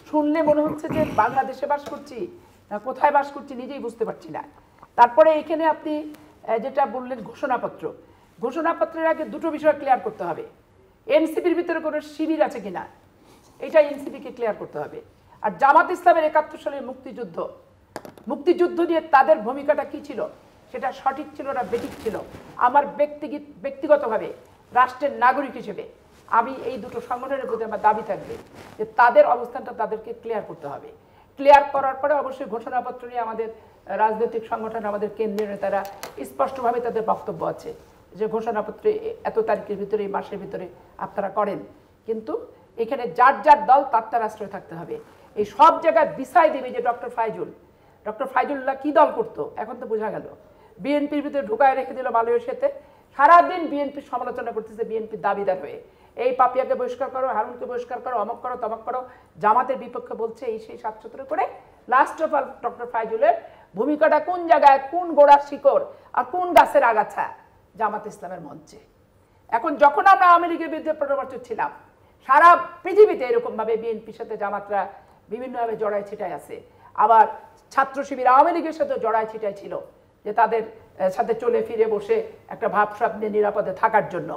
শুনলে মনে হচ্ছে যে বাংলাদেশে বাস করছি না কোথায় বাস করছি নিজেই বুঝতে পারছি না। তারপরে এখানে আপনি যেটা বললেন ঘোষণাপত্রের আগে দুটো বিষয় ক্লিয়ার করতে হবে। এনসিপির ভিতরে কোনো শিবির আছে কিনা, এটা এনসিপিকে ক্লিয়ার করতে হবে। আর জামাত ইসলামের 71 সালের মুক্তিযুদ্ধ নিয়ে তাদের ভূমিকাটা কি ছিল, সেটা সঠিক ছিল না বেঠিক ছিল। আমার ব্যক্তিগতভাবে রাষ্ট্রের নাগরিক হিসেবে আমি এই দুটো সংগঠনের প্রতি আমার দাবি থাকবে যে তাদের অবস্থানটা তাদেরকে ক্লিয়ার করতে হবে। ক্লিয়ার করার পরে অবশ্যই ঘোষণাপত্র নিয়ে আমাদের রাজনৈতিক সংগঠন, আমাদের কেন্দ্রীয় নেতারা স্পষ্টভাবে তাদের বক্তব্য আছে যে ঘোষণাপত্রে এত তারিখের ভিতরে, এই মাসের ভিতরে আপনারা করেন। কিন্তু এখানে যার দল তার আশ্রয় থাকতে হবে। এই সব জায়গায় বিষয় দেবে যে ডক্টর ফাইজুল্লাহ কি দল করতো, এখন তো বোঝা গেল। বিএনপির ভিতরে ঢুকায় রেখে দিল মালয়েশিয়াতে, সারাদিন বিএনপির সমালোচনা করতেছে বিএনপির দাবিদার হয়ে। এই পাপিয়াকে বহিষ্কার করো, হারুনকে বহিষ্কার করো, অমক করো, তমক করো, জামাতের বিপক্ষে বলছে এই সেই 7-17 করে। লাস্ট অফ অল ডক্টর ফাইজুলের ভূমিকাটা কোন জায়গায়, কোন গোড়ার শিকড় আর কোন গাছের আগাছা? জামাত ইসলামের মঞ্চে। এখন যখন আমরা আওয়ামী লীগের বিরুদ্ধে 15 বছর ছিলাম, সারা পৃথিবীতে এরকমভাবে বিএনপির সাথে জামাতরা বিভিন্নভাবে জড়ায় ছিটায় আছে। আবার ছাত্র শিবির আওয়ামী লীগের সাথে জড়ায় ছিটায় ছিল, যে তাদের সাথে চলে ফিরে বসে একটা ভাবসাব নিয়ে নিরাপদে থাকার জন্য।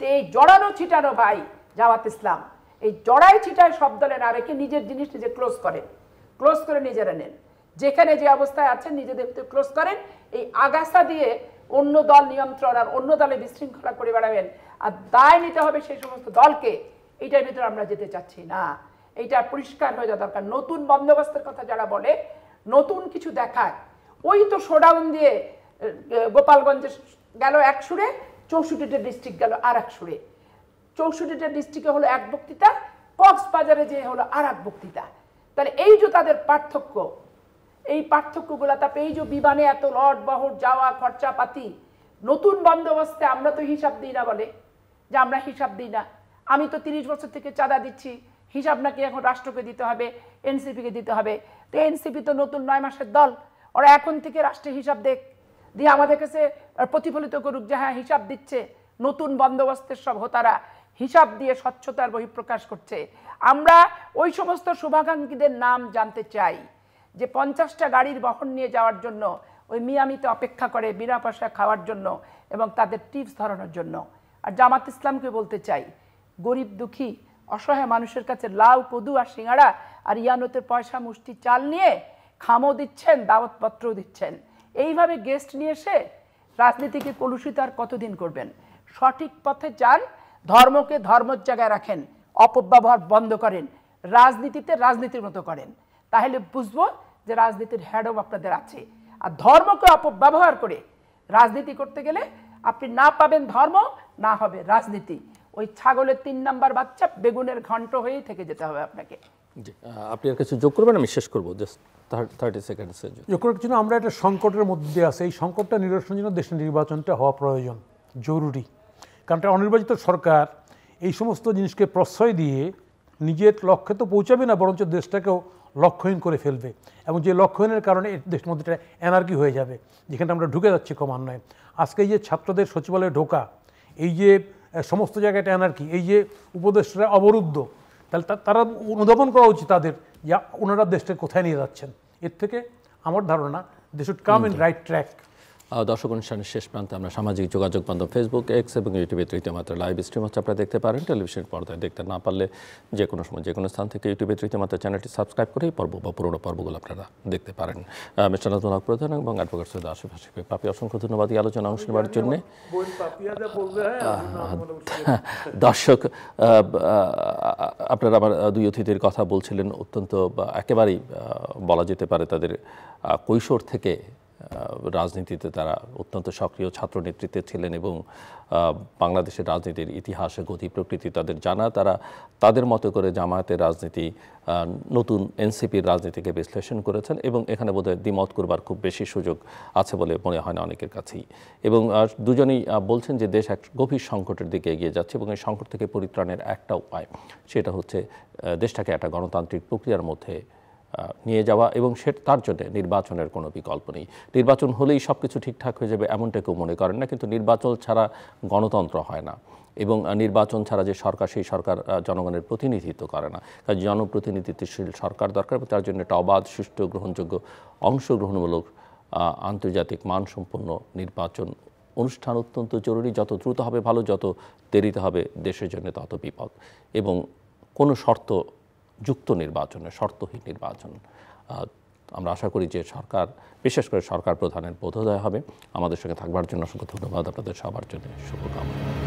তো এই জড়ানো ছিটানো ভাই জামাত ইসলাম, এই জড়াই ছিটায় সব দলে না রেখে নিজের জিনিস নিজে ক্লোজ করেন, ক্লোজ করে নিজেরা নেন। যেখানে যে অবস্থায় আছেন নিজেদের ক্লোজ করেন। এই আগাছা দিয়ে অন্য দল নিয়ন্ত্রণ আর অন্য দলে বিশৃঙ্খলা করে বেড়াবেন, আর দায় নিতে হবে সেই সমস্ত দলকে। এইটার ভিতরে আমরা যেতে চাচ্ছি না। এইটা পরিষ্কার হয়ে যাওয়া দরকার। নতুন বন্দোবস্তের কথা যারা বলে, নতুন কিছু দেখায়, ওই তো শোডাউন দিয়ে গোপালগঞ্জে গেল এক সুরে, 64টা ডিস্ট্রিক্ট গেল আর এক সুরে। 64টা ডিস্ট্রিক্টে হলো এক বক্তৃতা, কক্সবাজারে যে হলো আর এক বক্তৃতা। তাহলে এই যে তাদের পার্থক্য, এই পার্থক্যগুলো, তারপরে এই যে বিমানে এত লট বহর যাওয়া খরচাপাতি, নতুন বন্দোবস্তে আমরা তো হিসাব দিই না, বলে যে আমরা হিসাব দিই না। আমি তো 30 বছর থেকে চাঁদা দিচ্ছি, হিসাব নাকি এখন রাষ্ট্রকে দিতে হবে, এনসিপিকে দিতে হবে। তো এনসিপি তো নতুন 9 মাসের দল, ওরা এখন থেকে রাষ্ট্রের হিসাব দেখ, দিয়ে আমাদের কাছে প্রতিফলিত করুক যে হ্যাঁ হিসাব দিচ্ছে। নতুন বন্দোবস্তের সব হোতারা হিসাব দিয়ে স্বচ্ছতার বহিঃপ্রকাশ করছে। আমরা ওই সমস্ত শুভাকাঙ্ক্ষীদের নাম জানতে চাই যে 50টা গাড়ির বহন নিয়ে যাওয়ার জন্য ওই মিয়ামিতে অপেক্ষা করে বিনা পয়সা খাওয়ার জন্য এবং তাদের টিপস ধরানোর জন্য। আর জামাত ইসলামকে বলতে চাই, গরিব দুঃখী অসহায় মানুষের কাছে লাউ, কদু আর সিঙ্গাড়া আর ইয়ানতের পয়সা মুষ্টি চাল নিয়ে খামও দিচ্ছেন, দাওয়াতপত্রও দিচ্ছেন। এইভাবে গেস্ট নিয়ে এসে রাজনীতিকে কলুষিত আর কতদিন করবেন? সঠিক পথে যান, ধর্মকে ধর্মের জায়গায় রাখেন, অপব্যবহার বন্ধ করেন, রাজনীতিতে রাজনীতির মতো করেন। তাহলে বুঝবো যে রাজনীতির হ্যাডও আপনাদের আছে। আর ধর্মকে অপব্যবহার করে রাজনীতি করতে গেলে আপনি না পাবেন ধর্ম, না হবে রাজনীতি। ওই ছাগলের 3 নাম্বার বাচ্চা বেগুনের ঘন্ট হয়েই থেকে যেতে হবে আপনাকে। জি, আপনি আর কিছু যোগ করবেন? আমি শেষ করবো, জাস্ট 30 সেকেন্ডসের যোগ করার জন্য আমরা একটা সংকটের মধ্যে আছি। এই সংকটটা নিরসনের জন্য দেশের নির্বাচনটা হওয়া প্রয়োজন, জরুরি। কারণ অনির্বাচিত সরকার এই সমস্ত জিনিসকে প্রশ্রয় দিয়ে নিজের লক্ষ্যে তো পৌঁছাবে না, বরঞ্চ দেশটাকেও লক্ষ্যহীন করে ফেলবে। এবং যে লক্ষ্যহীনের কারণে দেশের মধ্যে একটা এনার্কি হয়ে যাবে, যেখানে আমরা ঢুকে যাচ্ছি ক্রমান্বয়ে। আজকে এই যে ছাত্রদের সচিবালয়ে ঢোকা, এই যে সমস্ত জায়গায় একটা এনার্কি, এই যে উপদেষ্টারা অবরুদ্ধ, তাহলে তারা অনুধাবন করা উচিত তাদের, যে ওনারা দেশটা কোথায় নিয়ে যাচ্ছেন। এর থেকে আমার ধারণা they should come in right track. দর্শক অনুষ্ঠানের শেষ প্রান্তে আমরা সামাজিক যোগাযোগ মাধ্যম ফেসবুক, এক্স এবং ইউটিউবে তৃতীয় মাত্রা লাইভ স্ট্রিম হচ্ছে, আপনারা দেখতে পারেন। টেলিভিশন পর্দায় দেখতে না পারলে যে কোনো সময় যে কোনো স্থান থেকে ইউটিউবে তৃতীয় মাত্রা চ্যানেলটি সাবস্ক্রাইব করে এই পর্ব বা পুরোনো পর্বগুলো আপনারা দেখতে পারেন। মিস্টার নাজমুল হক প্রধান এবং অ্যাডভোকেট সৈয়দ আসিফ হাশিম পাপি, অসংখ্য ধন্যবাদ এই আলোচনা অংশ নেওয়ার জন্য। দর্শক, আপনারা আমার 2 অতিথির কথা বলছিলেন, অত্যন্ত একেবারেই বলা যেতে পারে তাদের কৈশোর থেকে রাজনীতিতে তারা অত্যন্ত সক্রিয় ছাত্র নেতৃত্বে ছিলেন এবং বাংলাদেশের রাজনীতির ইতিহাসে গতি প্রকৃতি তাদের জানা। তারা তাদের মতো করে জামায়াতের রাজনীতি, নতুন এনসিপির রাজনীতিকে বিশ্লেষণ করেছেন এবং এখানে বোধহয় দ্বিমত করবার খুব বেশি সুযোগ আছে বলে মনে হয় না অনেকের কাছেই। এবং দুজনেই বলছেন যে দেশ এক গভীর সংকটের দিকে এগিয়ে যাচ্ছে এবং এই সংকট থেকে পরিত্রাণের একটা উপায়, সেটা হচ্ছে দেশটাকে একটা গণতান্ত্রিক প্রক্রিয়ার মধ্যে নিয়ে যাওয়া এবং তার জন্য নির্বাচনের কোনো বিকল্প নেই। নির্বাচন হলেই সব কিছু ঠিকঠাক হয়ে যাবে এমনটা কেউ মনে করেন না, কিন্তু নির্বাচন ছাড়া গণতন্ত্র হয় না এবং নির্বাচন ছাড়া যে সরকার, সেই সরকার জনগণের প্রতিনিধিত্ব করে না। কাজে জনপ্রতিনিধিত্বশীল সরকার দরকার এবং তার জন্য একটা অবাধ, সুষ্ঠু, গ্রহণযোগ্য, অংশগ্রহণমূলক, আন্তর্জাতিক মানসম্পন্ন নির্বাচন অনুষ্ঠান অত্যন্ত জরুরি। যত দ্রুত হবে ভালো, যত দেরিতে হবে দেশের জন্য তত বিপদ। এবং কোনো শর্ত যুক্ত নির্বাচনে, শর্তহীন নির্বাচন, আমরা আশা করি যে সরকার, বিশেষ করে সরকার প্রধানের বোধোদয় হবে। আমাদের সঙ্গে থাকবার জন্য অসংখ্য ধন্যবাদ, আপনাদের সবার জন্য শুভকামনা।